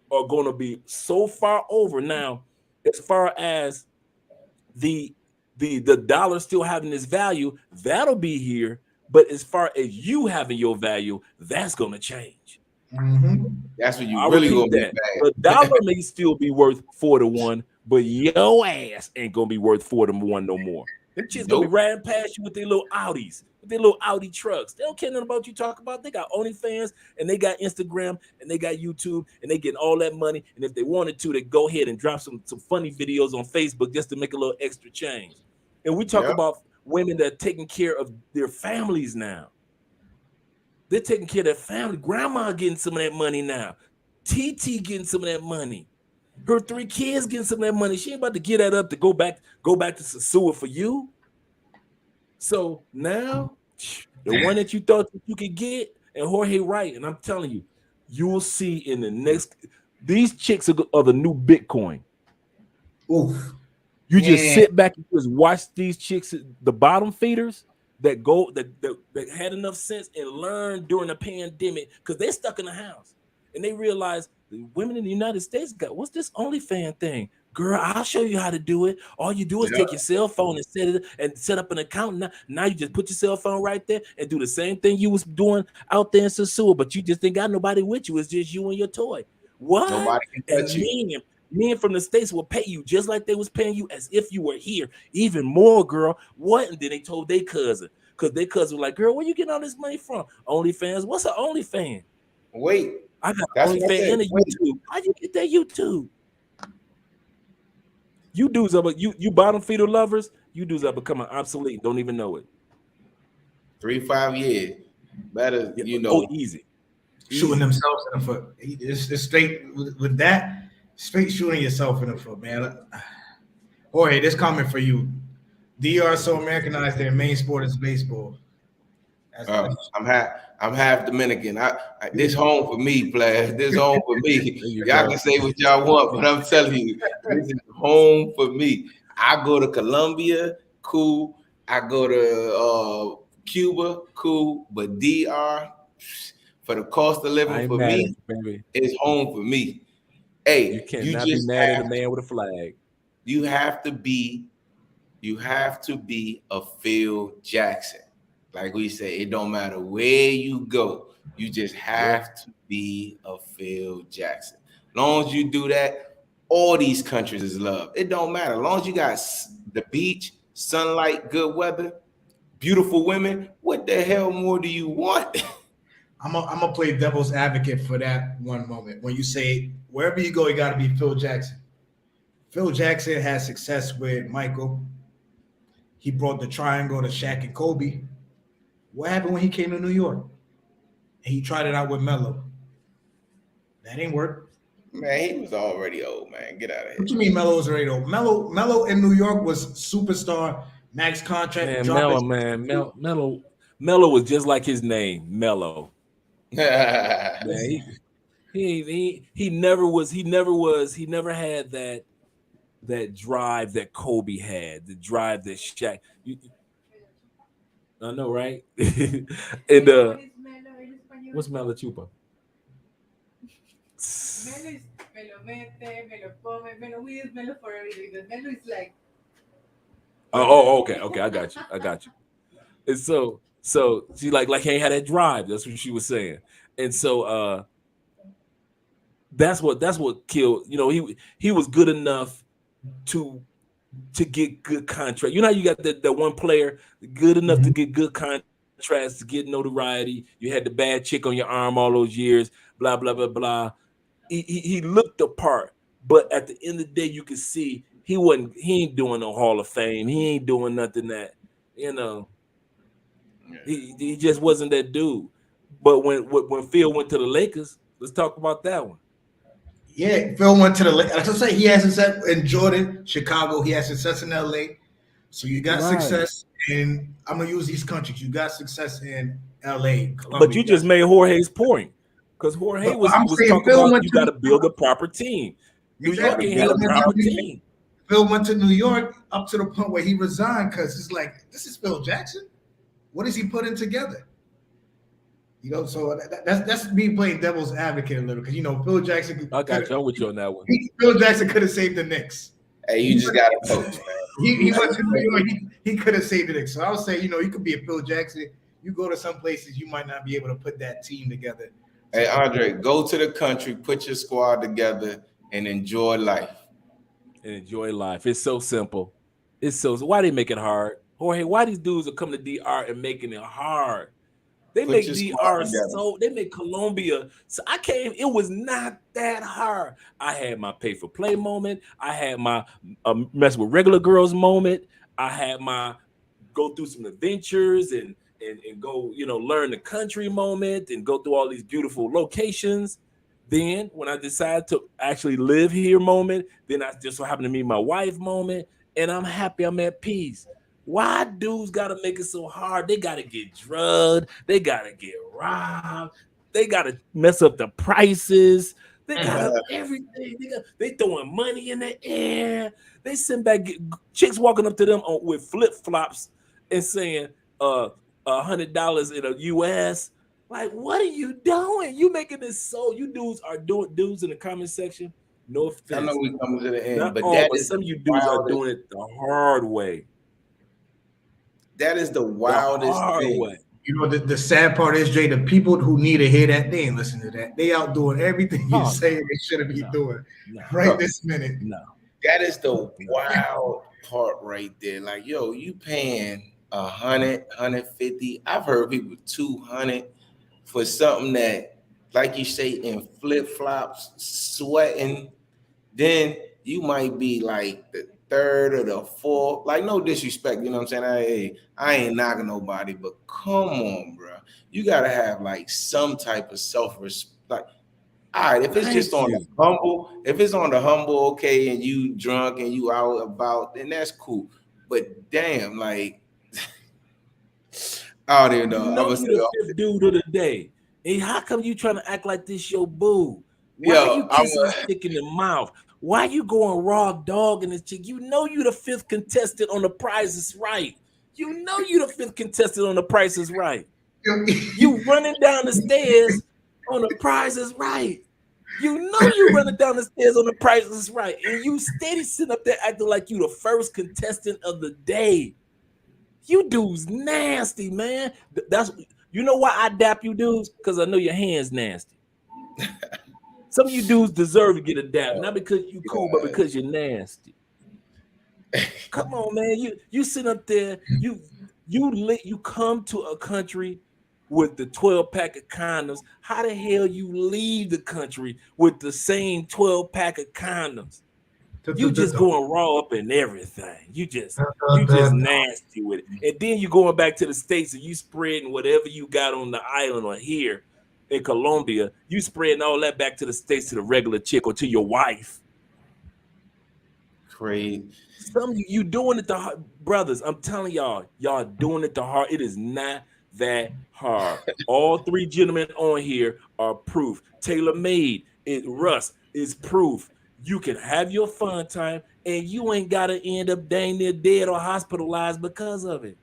are going to be so far over now. As far as the dollar still having its value, that'll be here. But as far as you having your value, that's going to change. That's what you really going to be bad. The dollar may still be worth 4 to 1, but your ass ain't going to be worth 4 to 1 no more. Them chicks going to be riding past you with their little Audis, with their little Audi trucks. They don't care nothing about you talk about. They got OnlyFans and they got Instagram and they got YouTube and they getting all that money. And if they wanted to, they go ahead and drop some funny videos on Facebook just to make a little extra change. And we talk about women that are taking care of their families now. They're taking care of their family. Grandma getting some of that money now. TT getting some of that money. Her 3 kids getting some of that money. She ain't about to get that up to go back to Sosua for you. So now, the one that you thought that you could get, and Jorge right, and I'm telling you, you will see in the next. These chicks are the new Bitcoin. Oof. You just sit back and just watch these chicks, the bottom feeders that had enough sense and learned during the pandemic because they're stuck in the house and they realize the women in the United States got what's this OnlyFans thing? Girl, I'll show you how to do it. All you do is take your cell phone and set up an account. Now you just put your cell phone right there and do the same thing you was doing out there in Sosua, but you just ain't got nobody with you. It's just you and your toy. What? Nobody can touch you. Men from the States will pay you just like they was paying you as if you were here. Even more, girl. What? And then they told their cousin. Because their cousin was like, girl, where you getting all this money from? OnlyFans? What's an OnlyFans? Wait. I got OnlyFans and a YouTube. How you get that YouTube? You dudes are you bottom feeder lovers, you dudes are becoming obsolete. Don't even know it. 3-5 years. Better, easy. Shooting themselves in the foot. It's straight with that. Straight shooting yourself in the foot, man. Jorge, this comment for you. DR so Americanized, their main sport is baseball. I'm half Dominican. This home for me, players. This home for me. Y'all can say what y'all want, but I'm telling you, this is home for me. I go to Colombia, cool. I go to Cuba, cool. But DR, for the cost of living for me, it's home for me. Hey, you cannot be mad at a man with a flag. You have to be a Phil Jackson. Like we say, it don't matter where you go. You just have to be a Phil Jackson. As long as you do that, all these countries is love. It don't matter. As long as you got the beach, sunlight, good weather, beautiful women, what the hell more do you want? I'm gonna play devil's advocate for that one moment. When you say wherever you go, you got to be Phil Jackson. Phil Jackson had success with Michael. He brought the triangle to Shaq and Kobe. What happened when he came to New York? And he tried it out with Melo. That ain't work. Man, he was already old, man. Get out of What here. you mean Melo was already old? Melo in New York was superstar, max contract, Man, dropping. Mello, man, Mello was just like his name, Mello. Man, he never had that drive that Kobe had, the drive that Shaq. I know, right? And what's Melo Chupa? Melo is me lo mete, me lo come, me lo with, me lo for everything. Because Melo is like, Okay, I got you. And so she like he ain't had that drive. That's what she was saying. And so that's what killed. You know, he was good enough to get good contract. You know how you got that one player good enough to get good contracts, to get notoriety. You had the bad chick on your arm all those years, blah blah blah blah. He looked the part, but at the end of the day, you could see he ain't doing no Hall of Fame. He ain't doing nothing that, you know, he just wasn't that dude. But when Phil went to the Lakers, let's talk about that one. Yeah, Phil went to the. Like I say, he has success in Jordan, Chicago. He has success in LA. So you got Right. success in. I'm gonna use these countries. You got success in LA, Colombia. But you just made Jorge's point, because Jorge was saying talking Phil about went you to- got to build a proper team. New York ain't had a proper team. Phil went to New York up to the point where he resigned because it's like, this is Phil Jackson. What is he putting together? You know, so that's me playing devil's advocate a little because you know Phil Jackson. I got you. I'm with you on that one. Phil Jackson could have saved the Knicks. Hey, you just got to coach, man. He went to New York. He could have saved the Knicks. So I would say, you know, you could be a Phil Jackson. You go to some places, you might not be able to put that team together. Hey, Andre, go to the country, put your squad together, and enjoy life. And enjoy life. It's so simple. Why they make it hard? Jorge, why these dudes are coming to DR and making it hard? They Put make your DR squad together. they make Colombia. So I came, it was not that hard. I had my pay for play moment. I had my mess with regular girls moment. I had my go through some adventures and go, you know, learn the country moment and go through all these beautiful locations. Then when I decided to actually live here moment, then I just so happened to meet my wife moment, and I'm happy, I'm at peace. Why dudes gotta make it so hard? They gotta get drugged, they gotta get robbed, they gotta mess up the prices, they got everything. They throwing money in the air. They send back chicks walking up to them with flip flops and saying $100 in a US. Like, what are you doing? You making this so you dudes are doing dudes in the comment section. No offense. I know we coming to the end, Not but all, that but is some of you dudes are doing it the hard way. That is the wildest thing. Way. You know, the sad part is, Jay, the people who need to hear that, they ain't listening to that. They out doing everything you're saying they shouldn't be doing right this minute. No. That is the wild part right there. Like, yo, you paying 100, 150. I've heard people 200 for something that, like you say, in flip-flops, sweating. Then you might be like the third or the fourth. Like, no disrespect, you know what I'm saying? I ain't knocking nobody, but come on, bro. You gotta have like some type of self-respect. Like, all right, if it's just on the humble, okay, and you drunk and you out about, then that's cool. But damn, like, I don't even know. You know you the fifth dude of the day. Hey, how come you trying to act like this your boo? Why are you kissing this chick in the mouth? Why you going raw dog in this chick? You know you the fifth contestant on The Price is Right. You know you the fifth contestant on The Price is Right. You running down the stairs on The Price is Right. You know you running down the stairs on The Price is Right. And you steady sitting up there acting like you the first contestant of the day. You dudes nasty, man. That's, you know why I dap you dudes? Because I know your hands nasty. Some of you dudes deserve to get a dap, not because you cool, but because you're nasty. Come on, man. You sit up there, you come to a country with the 12-pack of condoms. How the hell you leave the country with the same 12-pack of condoms? You just going raw up in everything. You just nasty with it. And then you going back to the States and you spreading whatever you got on the island or here. in Colombia, you spreading all that back to the States to the regular chick or to your wife. Crazy. Some of you doing it the hard, brothers. I'm telling y'all doing it the hard. It is not that hard. All three gentlemen on here are proof. Taylor Made, Russ is proof. You can have your fun time, and you ain't gotta end up dang near dead or hospitalized because of it.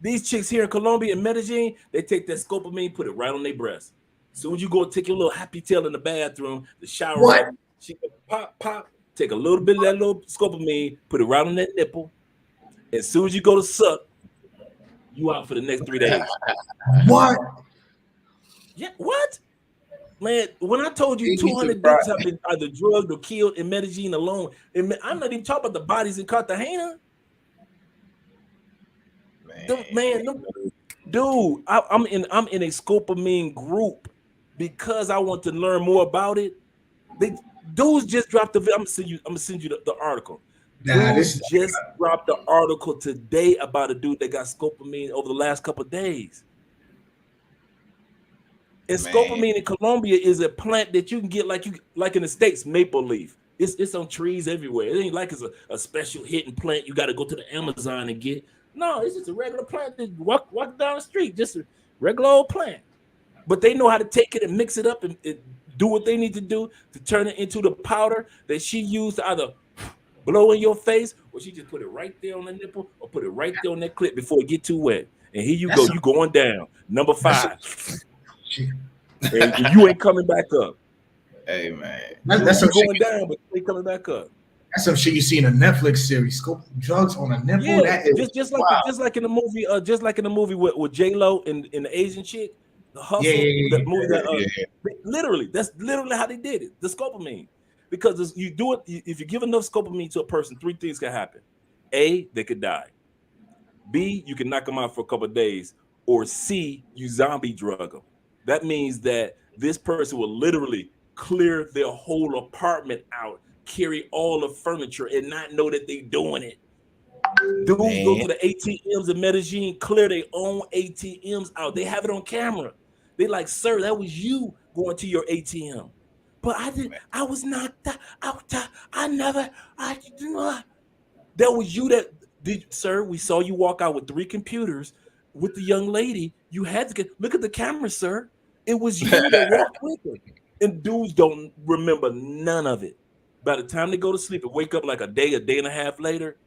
These chicks here in Colombia and Medellin, they take that scopolamine, put it right on their breast. As soon as you go take your little happy tail in the bathroom, the shower, What? she go pop. Take a little bit of that little scopolamine, put it right on that nipple. As soon as you go to suck, you out for the next 3 days. What? Yeah, what? Man, when I told you They need 200 to dudes have been either drugged or killed in Medellin alone, and I'm not even talking about the bodies in Cartagena. Dude, I'm in a scopolamine group because I want to learn more about it. Dudes just dropped the. I'm gonna send you the article. Nah, Dudes just dropped the article today about a dude that got scopolamine over the last couple of days. And scopolamine in Colombia is a plant that you can get like in the States, maple leaf. It's on trees everywhere. It ain't like it's a special hidden plant you got to go to the Amazon and get. No, it's just a regular plant that walk down the street, just a regular old plant. But they know how to take it and mix it up and do what they need to do to turn it into the powder that she used to either blow in your face, or she just put it right there on the nipple, or put it right there on that clip before it get too wet. And here you go, you going down. Number 5. And you ain't coming back up. Hey man, that's you going down, but you ain't coming back up. That's some shit you see in a Netflix series. Scope drugs on a nipple. Yeah, that is just like in the movie, with J-Lo and the Asian chick, the Hustle. The movie literally, that's literally how they did it. The scopolamine, because you do it if you give enough scopolamine to a person, 3 things can happen: A, they could die; B, you can knock them out for a couple of days; or C, you zombie drug them. That means that this person will literally clear their whole apartment out, carry all the furniture, and not know that they're doing it. Dudes go to the ATMs in Medellin, clear their own ATMs out. They have it on camera. They like, sir, that was you going to your ATM. But I was knocked out. I did not. That was you that did, sir. We saw you walk out with 3 computers with the young lady. You had to look at the camera, sir. It was you that walked with her. And dudes don't remember none of it. By the time they go to sleep and wake up like a day and a half later,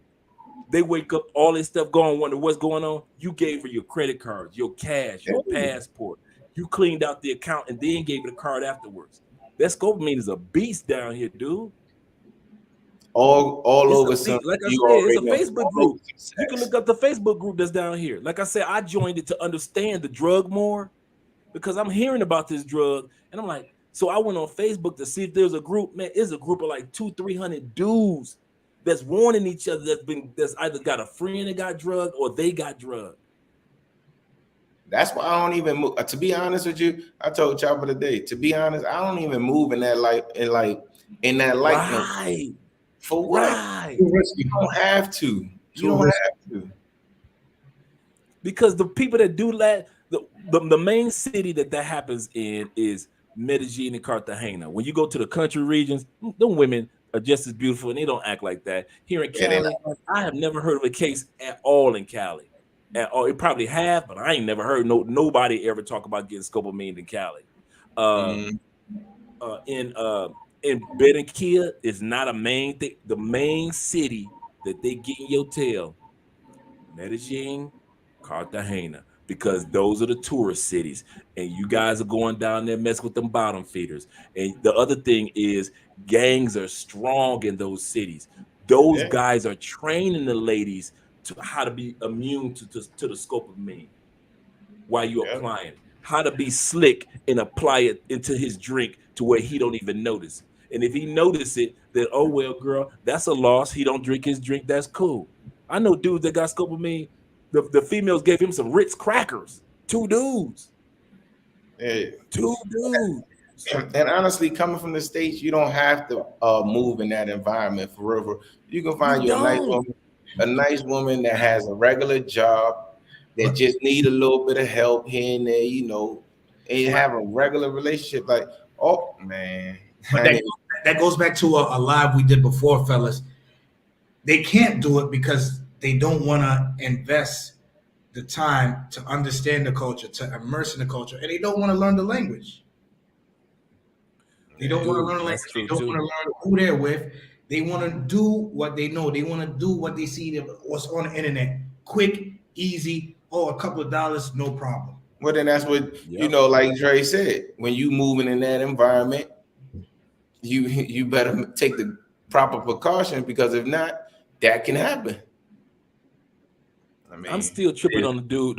they wake up, all this stuff going, wonder what's going on. You gave her your credit cards, your cash, your passport. You cleaned out the account and then gave her the card afterwards. That scopolamine is a beast down here, dude. All over. Like I said, it's a Facebook group. You can look up the Facebook group that's down here. Like I said, I joined it to understand the drug more because I'm hearing about this drug and I'm like, so I went on Facebook to see if there's a group. Man, it's a group of like 200-300 dudes that's warning each other that's either got a friend that got drugged or they got drugged. That's why I don't even move. To be honest with you, I told Chopper today. To be honest, I don't even move in that light. In that light. Right. For what? Right. You don't have to. You don't have to. Because the people that do that, the main city that happens in is Medellin and Cartagena. When you go to the country regions, them women are just as beautiful and they don't act like that. Here in Cali, I have never heard of a case at all in Cali. At all. It probably have, but I ain't never heard nobody ever talk about getting scopolamine in Cali. In Barranquilla is not a main thing. The main city that they get in your tail, Medellin, Cartagena, because those are the tourist cities, and you guys are going down there messing with them bottom feeders. And the other thing is, gangs are strong in those cities. Those guys are training the ladies to how to be immune to the scopolamine while you're applying it. How to be slick and apply it into his drink to where he don't even notice. And if he notice it, then oh well, girl, that's a loss. He don't drink his drink. That's cool. I know dudes that got scopolamine. The females gave him some Ritz crackers. 2 dudes. Hey. 2 dudes. And honestly, coming from the States, you don't have to move in that environment forever. You can find you a nice woman that has a regular job that just need a little bit of help here and there, and have a regular relationship. Like, oh man, But that goes back to a live we did before, fellas. They can't do it because they don't want to invest the time to understand the culture, to immerse in the culture, and they don't want to learn the language. They don't want to learn the language. They don't want to learn who they're with. They want to do what they know. They want to do what they see, what's on the internet. Quick, easy, a couple of dollars, no problem. Well, then that's what, you know, like Dre said, when you moving in that environment, you better take the proper precaution, because if not, that can happen. I mean, I'm still tripping on the dude.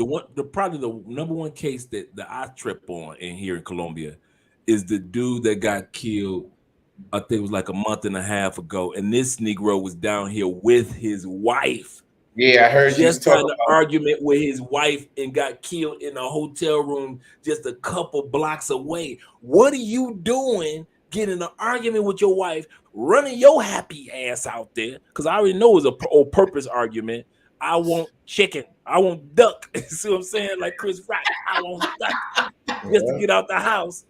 Probably the number one case that I trip on in here in Colombia is the dude that got killed. I think it was like a month and a half ago, and this Negro was down here with his wife. Yeah, I heard just had an argument with his wife and got killed in a hotel room just a couple blocks away. What are you doing getting an argument with your wife, running your happy ass out there? Because I already know it's a purpose argument. I want chicken. I want duck. See what I'm saying? Like Chris Rock. I want duck just to get out the house.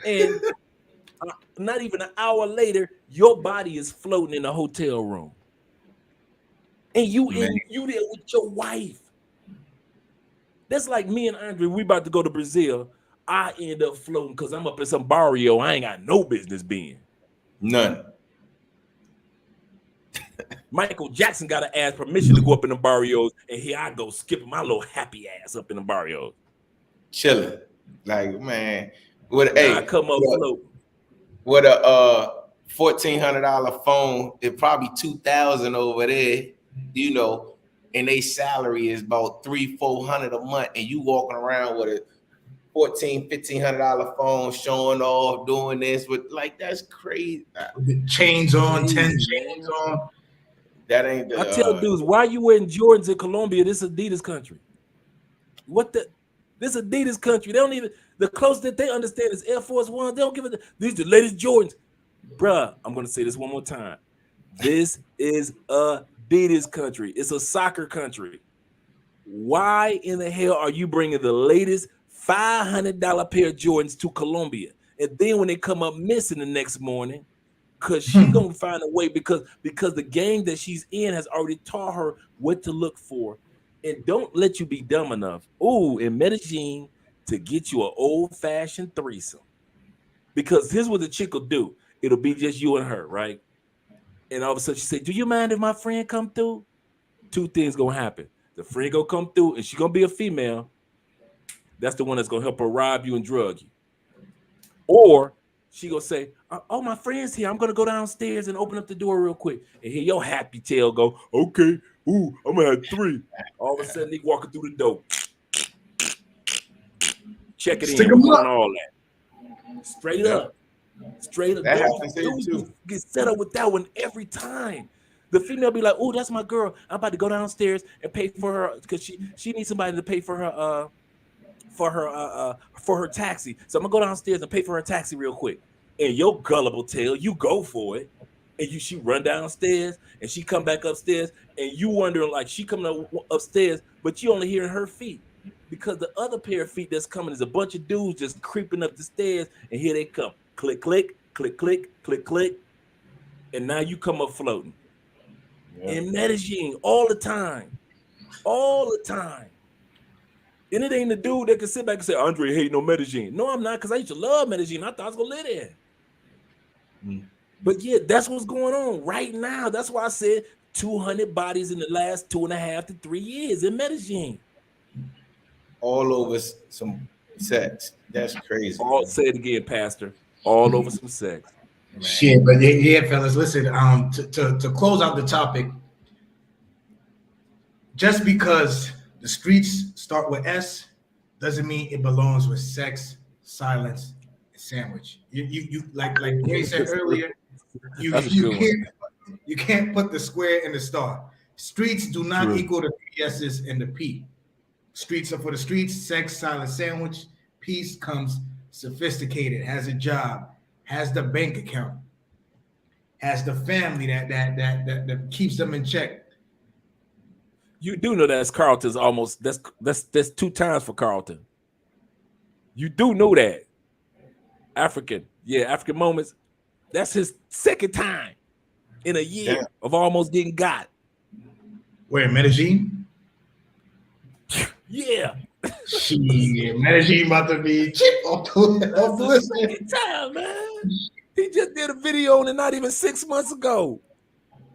And not even an hour later, your body is floating in a hotel room. And you there with your wife. That's like me and Andre. We about to go to Brazil. I end up floating because I'm up in some barrio I ain't got no business being. None. Michael Jackson got to ask permission to go up in the barrios, and here I go skipping my little happy ass up in the barrios, chilling. Like, man, I come up float with a $1,400 phone. It probably $2,000 over there, you know, and they salary is about $300-400 a month, and you walking around with a $1,400-1,500 phone, showing off, doing this with, like, that's crazy. Chains on, 10 chains on. That ain't the. I tell dudes, why you wearing Jordans in Colombia? This Adidas country. This Adidas country. They don't even, the closest that they understand is Air Force One. They don't give it. These the latest Jordans. Bruh, I'm gonna say this one more time. This is Adidas country. It's a soccer country. Why in the hell are you bringing the latest $500 pair of Jordans to Colombia? And then when they come up missing the next morning, because she's gonna find a way, because the gang that she's in has already taught her what to look for, and don't let you be dumb enough, in Medellin, to get you an old-fashioned threesome. Because here's what the chick will do. It'll be just you and her, right? And all of a sudden she say, do you mind if my friend come through? Two things gonna happen. The friend gonna come through, and she's gonna be a female. That's the one that's gonna help her rob you and drug you. Or she gonna say, oh, my friend's here. I'm gonna go downstairs and open up the door real quick. And hear your happy tail go, okay, I'm gonna have 3. All of a sudden, they walking through the door. Check it in on all that. Straight up. Straight up. That happens here too. Get set up with that one every time. The female be like, oh, that's my girl. I'm about to go downstairs and pay for her, because she needs somebody to pay for her for her taxi. So I'm gonna go downstairs and pay for her taxi real quick. And your gullible tail, you go for it, and she run downstairs, and she come back upstairs, and you wondering, like, she coming upstairs, but you only hearing her feet, because the other pair of feet that's coming is a bunch of dudes just creeping up the stairs, and here they come, click, click, click, click, click, click, and now you come up floating. In Medellin, all the time. And it ain't the dude that can sit back and say, Andre hating on Medellin. No, I'm not, because I used to love Medellin. I thought I was going to live there. But yeah, that's what's going on right now. That's why I said 200 bodies in the last 2.5 to 3 years in Medellin. All over some sex. That's crazy. Say it again, Pastor. All over some sex. Man. Shit, but yeah, fellas, listen, to close out the topic, just because the streets start with S doesn't mean it belongs with sex, silence, and sandwich. You like Jay said earlier, you can't put the square in the star. Streets do not equal the 3 S's and the P. Streets are for the streets, sex, silence, sandwich. Peace comes sophisticated, has a job, has the bank account, has the family that keeps them in check. You do know that's Carlton's almost that's 2 times for Carlton. You do know that. African moments. That's his second time in a year Damn. of almost getting got. Where in Medellin? Yeah. Shit, Medellin about to be chip off the list. Second time, man. He just did a video on it not even 6 months ago.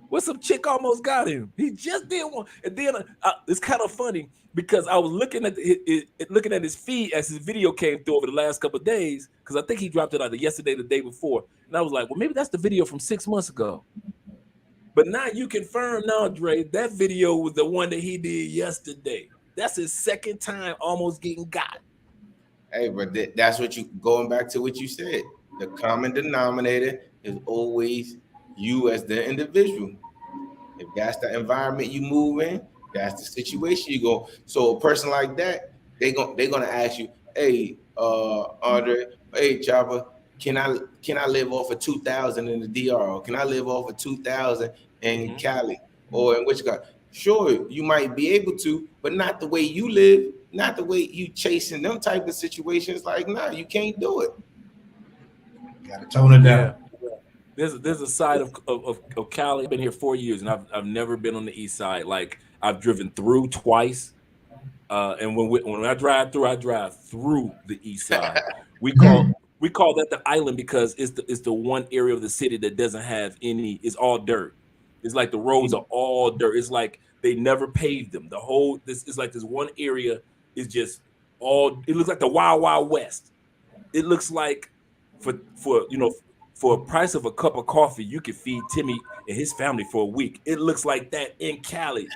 Where some chick almost got him. He just did one, and then it's kind of funny because I was looking at looking at his feed as his video came through over the last couple of days, because I think he dropped it either yesterday or the day before, and I was like, well, maybe that's the video from 6 months ago. But now you confirm now, Dre, that video was the one that he did yesterday. That's his second time almost getting got. Hey, but that's what you going back to what you said. The common denominator is always you as the individual. If that's the environment you move in, that's the situation you go. So a person like that, they're gonna ask you, hey, Andre, hey Chopper, can I live off of 2,000 in the DR? Or can I live off of 2,000 in Cali or in which God? Sure, you might be able to, but not the way you live, not the way you chasing them type of situations. Like, nah, you can't do it. Gotta tone it down. There's a side of Cali. I've been here 4 years, and I've never been on the east side. Like, I've driven through twice, and when I drive through the east side. We call that the island because it's the one area of the city that doesn't have any. It's all dirt. It's like the roads are all dirt. It's like they never paved them. This is like this one area is just all. It looks like the Wild Wild West. It looks like for a price of a cup of coffee, you could feed Timmy and his family for a week. It looks like that in Cali.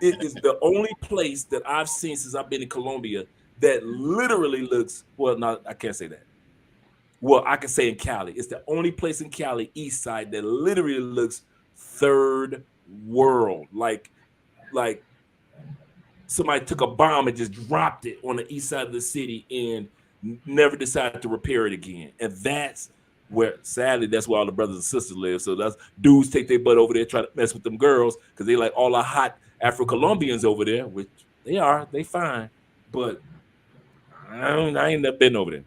It is the only place that I've seen since I've been in Colombia that literally looks, well, no, I can't say that. Well, I can say in Cali. It's the only place in Cali, east side, that literally looks third world. Like somebody took a bomb and just dropped it on the east side of the city and never decided to repair it again. And that's where, sadly, that's where all the brothers and sisters live. So that's dudes take their butt over there, try to mess with them girls, because they like all the hot Afro-Colombians over there, which they fine. But I ain't never been over there.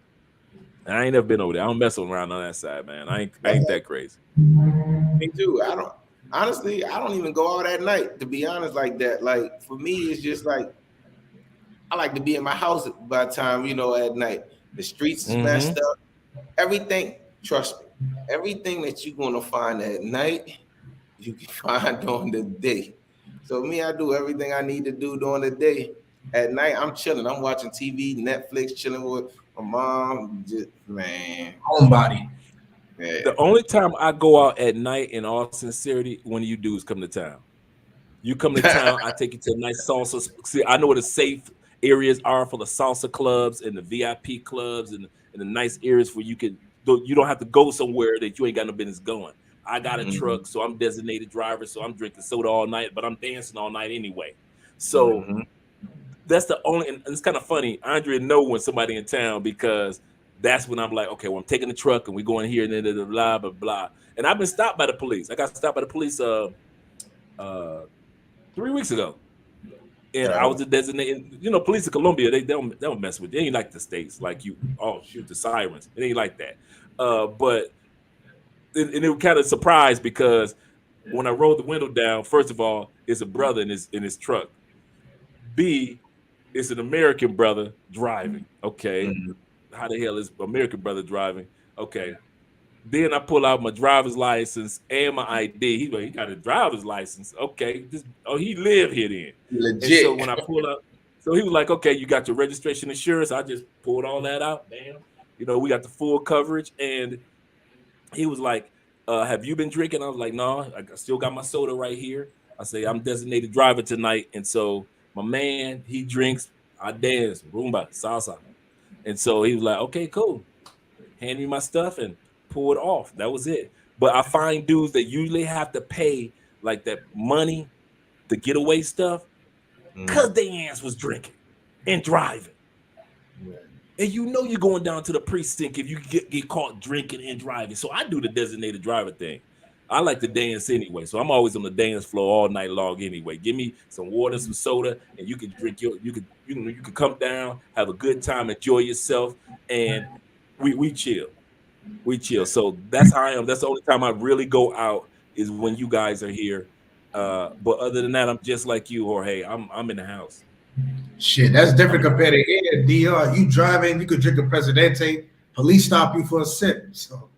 I don't mess around on that side, man. I ain't that crazy. Me too. I don't even go out at night, to be honest, like that. Like, for me, it's just like I like to be in my house by the time, at night. The streets is messed up. Everything, trust me, everything that you're gonna find at night, you can find during the day. So me, I do everything I need to do during the day. At night, I'm chilling. I'm watching TV, Netflix, chilling with my mom. Just, man, Homebody. Yeah. The only time I go out at night, in all sincerity, when you dudes come to town. You come to town, I take you to a nice salsa. See, I know where the safe areas are for the salsa clubs and the VIP clubs and the nice areas where you don't have to go somewhere that you ain't got no business going. I got a truck, so I'm designated driver, so I'm drinking soda all night, but I'm dancing all night anyway. So that's the only, and it's kind of funny. Andre know when somebody in town, because that's when I'm like, okay, well, I'm taking the truck and we're going here and then blah, blah, blah. And I've been stopped by the police. I got stopped by the police 3 weeks ago. And I was a designated, police in Colombia, they don't mess with you. They ain't like the States, like you, shoot the sirens. It ain't like that. But it was kind of surprised because when I rolled the window down, first of all, it's a brother in his truck. B, it's an American brother driving. Okay. How the hell is American brother driving? Okay. Then I pull out my driver's license and my ID. He got a driver's license. Okay. He live here then. Legit. And so when I pull up, so he was like, okay, you got your registration insurance. I just pulled all that out. Bam. We got the full coverage. And he was like, have you been drinking? I was like, no, I still got my soda right here. I say, I'm designated driver tonight. And so my man, he drinks, I dance, rumba, salsa. And so he was like, okay, cool. Hand me my stuff and pull it off. That was it. But I find dudes that usually have to pay like that money to get away stuff because their ass was drinking and driving. And you're going down to the precinct if you get caught drinking and driving. So I do the designated driver thing. I like to dance anyway, so I'm always on the dance floor all night long anyway. Give me some water, some soda, and you can drink you can come down, have a good time, enjoy yourself. and we chill. We chill. So that's how I am. That's the only time I really go out is when you guys are here. But other than that, I'm just like you, Jorge. I'm in the house. Shit, that's different compared to here. DR, you driving, you could drink a Presidente, police stop you for a sip. So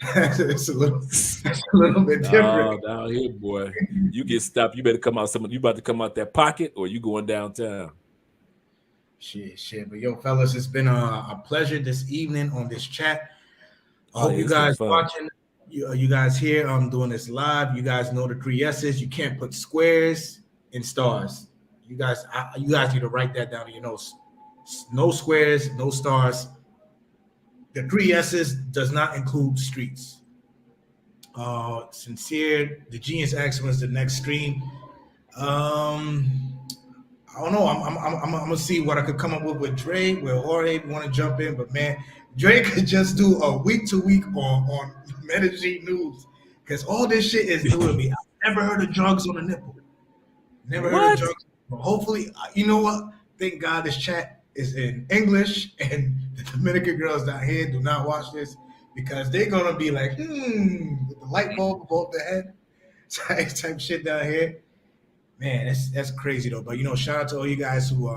it's a little bit different. Down here, boy, you get stopped. You better come out. You about to come out that pocket, or you going downtown. Shit. But yo, fellas, it's been a pleasure this evening on this chat. Oh, You guys watching, you guys here. I'm doing this live. You guys know the 3 S's. You can't put squares in stars. You guys need to write that down in your notes. No squares, no stars. The 3 S's does not include streets. Sincere, the Genius Excellence, the next stream. I don't know. I'm gonna see what I could come up with Dre, where Jorge want to jump in, but man, Dre could just do a week to week on Medellin news because all this shit is new to me. I've never heard of drugs on the nipple. Never heard of drugs. But hopefully, you know what? Thank God this chat is in English, and the Dominican girls down here do not watch this because they're gonna be like, with the light bulb above the head type shit down here. Man, that's crazy though. But shout out to all you guys who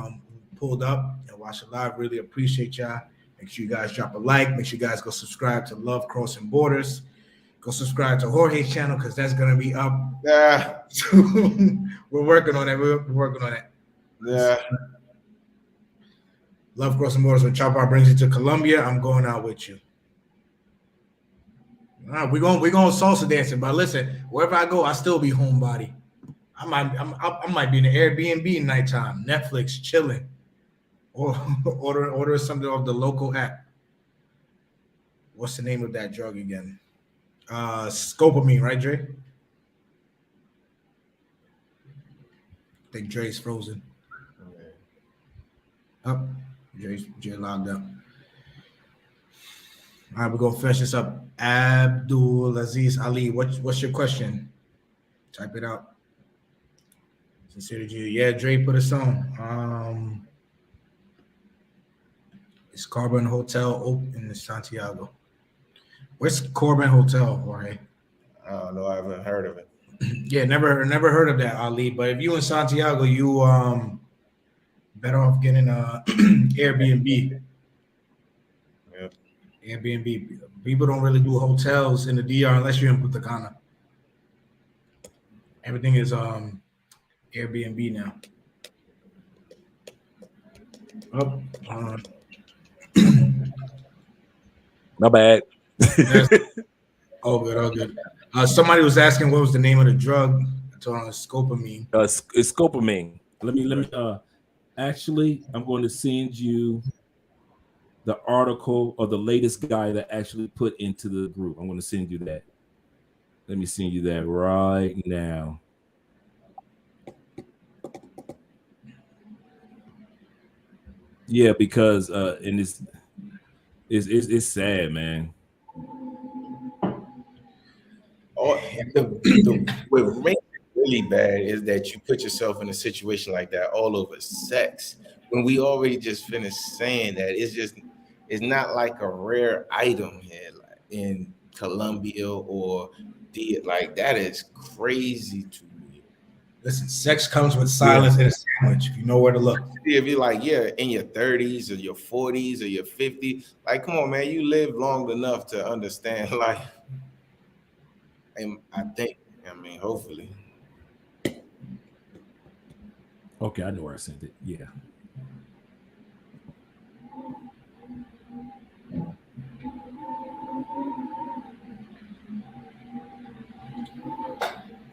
pulled up and watched it live. Really appreciate y'all. Make sure you guys drop a like. Make sure you guys go subscribe to Love Crossing Borders. Go subscribe to Jorge's channel because that's gonna be up. Yeah. We're working on it. We're working on it. Yeah. Love Crossing Borders. When Chopper brings you to Colombia, I'm going out with you. All right, we're going salsa dancing. But listen, wherever I go, I still be homebody. I might be in the Airbnb nighttime, Netflix chilling, or order something off the local app. What's the name of that drug again? Scopamine, right, Dre? I think Dre's frozen. Up, Dre logged up. All right, we're gonna finish this up. Abdul Aziz Ali, what's your question? Type it out. Sincerity, yeah, Dre put a song. It's Carbon Hotel open in Santiago. Where's Corbin Hotel, Jorge? I don't know. I haven't heard of it. Yeah, never heard of that, Ali. But if you in Santiago, you better off getting a Airbnb. Yep. Airbnb. People don't really do hotels in the DR unless you're in Punta Cana. Everything is Airbnb now. My bad. All good. Somebody was asking what was the name of the drug. I told them it's Scopamine. It's Scopamine. Let me. Actually, I'm going to send you the article or the latest guy that actually put into the group. I'm going to send you that. Let me send you that right now. Yeah, because and it's sad, man. What makes it really bad is that you put yourself in a situation like that all over sex. When we already just finished saying that it's not like a rare item here, like in Colombia or like that is crazy to me. Listen, sex comes with silence and a sandwich. If you know where to look. If you're like, in your 30s or your 40s or your 50s, like, come on, man, you live long enough to understand life. And hopefully. Okay, I know where I sent it. Yeah.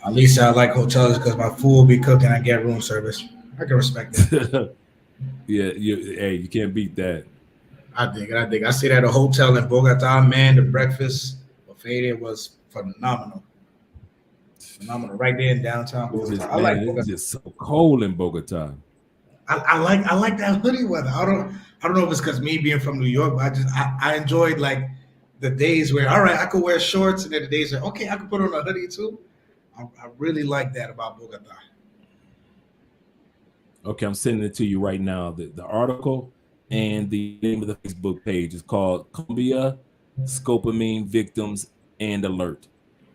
At least I like hotels because my food will be cooked and I get room service. I can respect that. You can't beat that. I think. I stayed at a hotel in Bogota, man. The breakfast buffet there was phenomenal. Right there in downtown Bogota. I like Bogota. It's just so cold in Bogota. I like that hoodie weather. I don't know if it's because me being from New York, but I enjoyed like the days where I could wear shorts, and then the days where I could put on a hoodie too. I really like that about Bogota. Okay, I'm sending it to you right now. The article and the name of the Facebook page is called Colombia Scopamine Victims and Alert.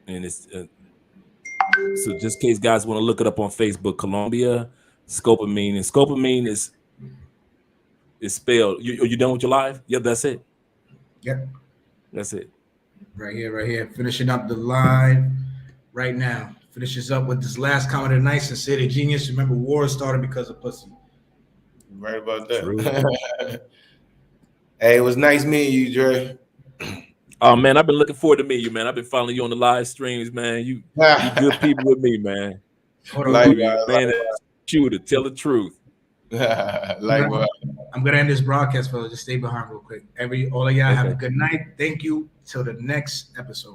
And it's so just in case guys want to look it up on Facebook, Colombia Scopamine. And Scopamine is spelled. You done with your live? Yep, that's it. Yep. That's it. Right here. Finishing up the live right now. Finishes up with this last comment of the night. Sincerely genius. Remember, war started because of pussy. Right about that. Hey, it was nice meeting you, Dre. Oh man, I've been looking forward to meeting you, man. I've been following you on the live streams, man. You good people with me, man. Man, you to tell the truth. Likewise. I'm gonna end this broadcast, fellas. Just stay behind real quick. All of y'all have a good night. Thank you. Till the next episode.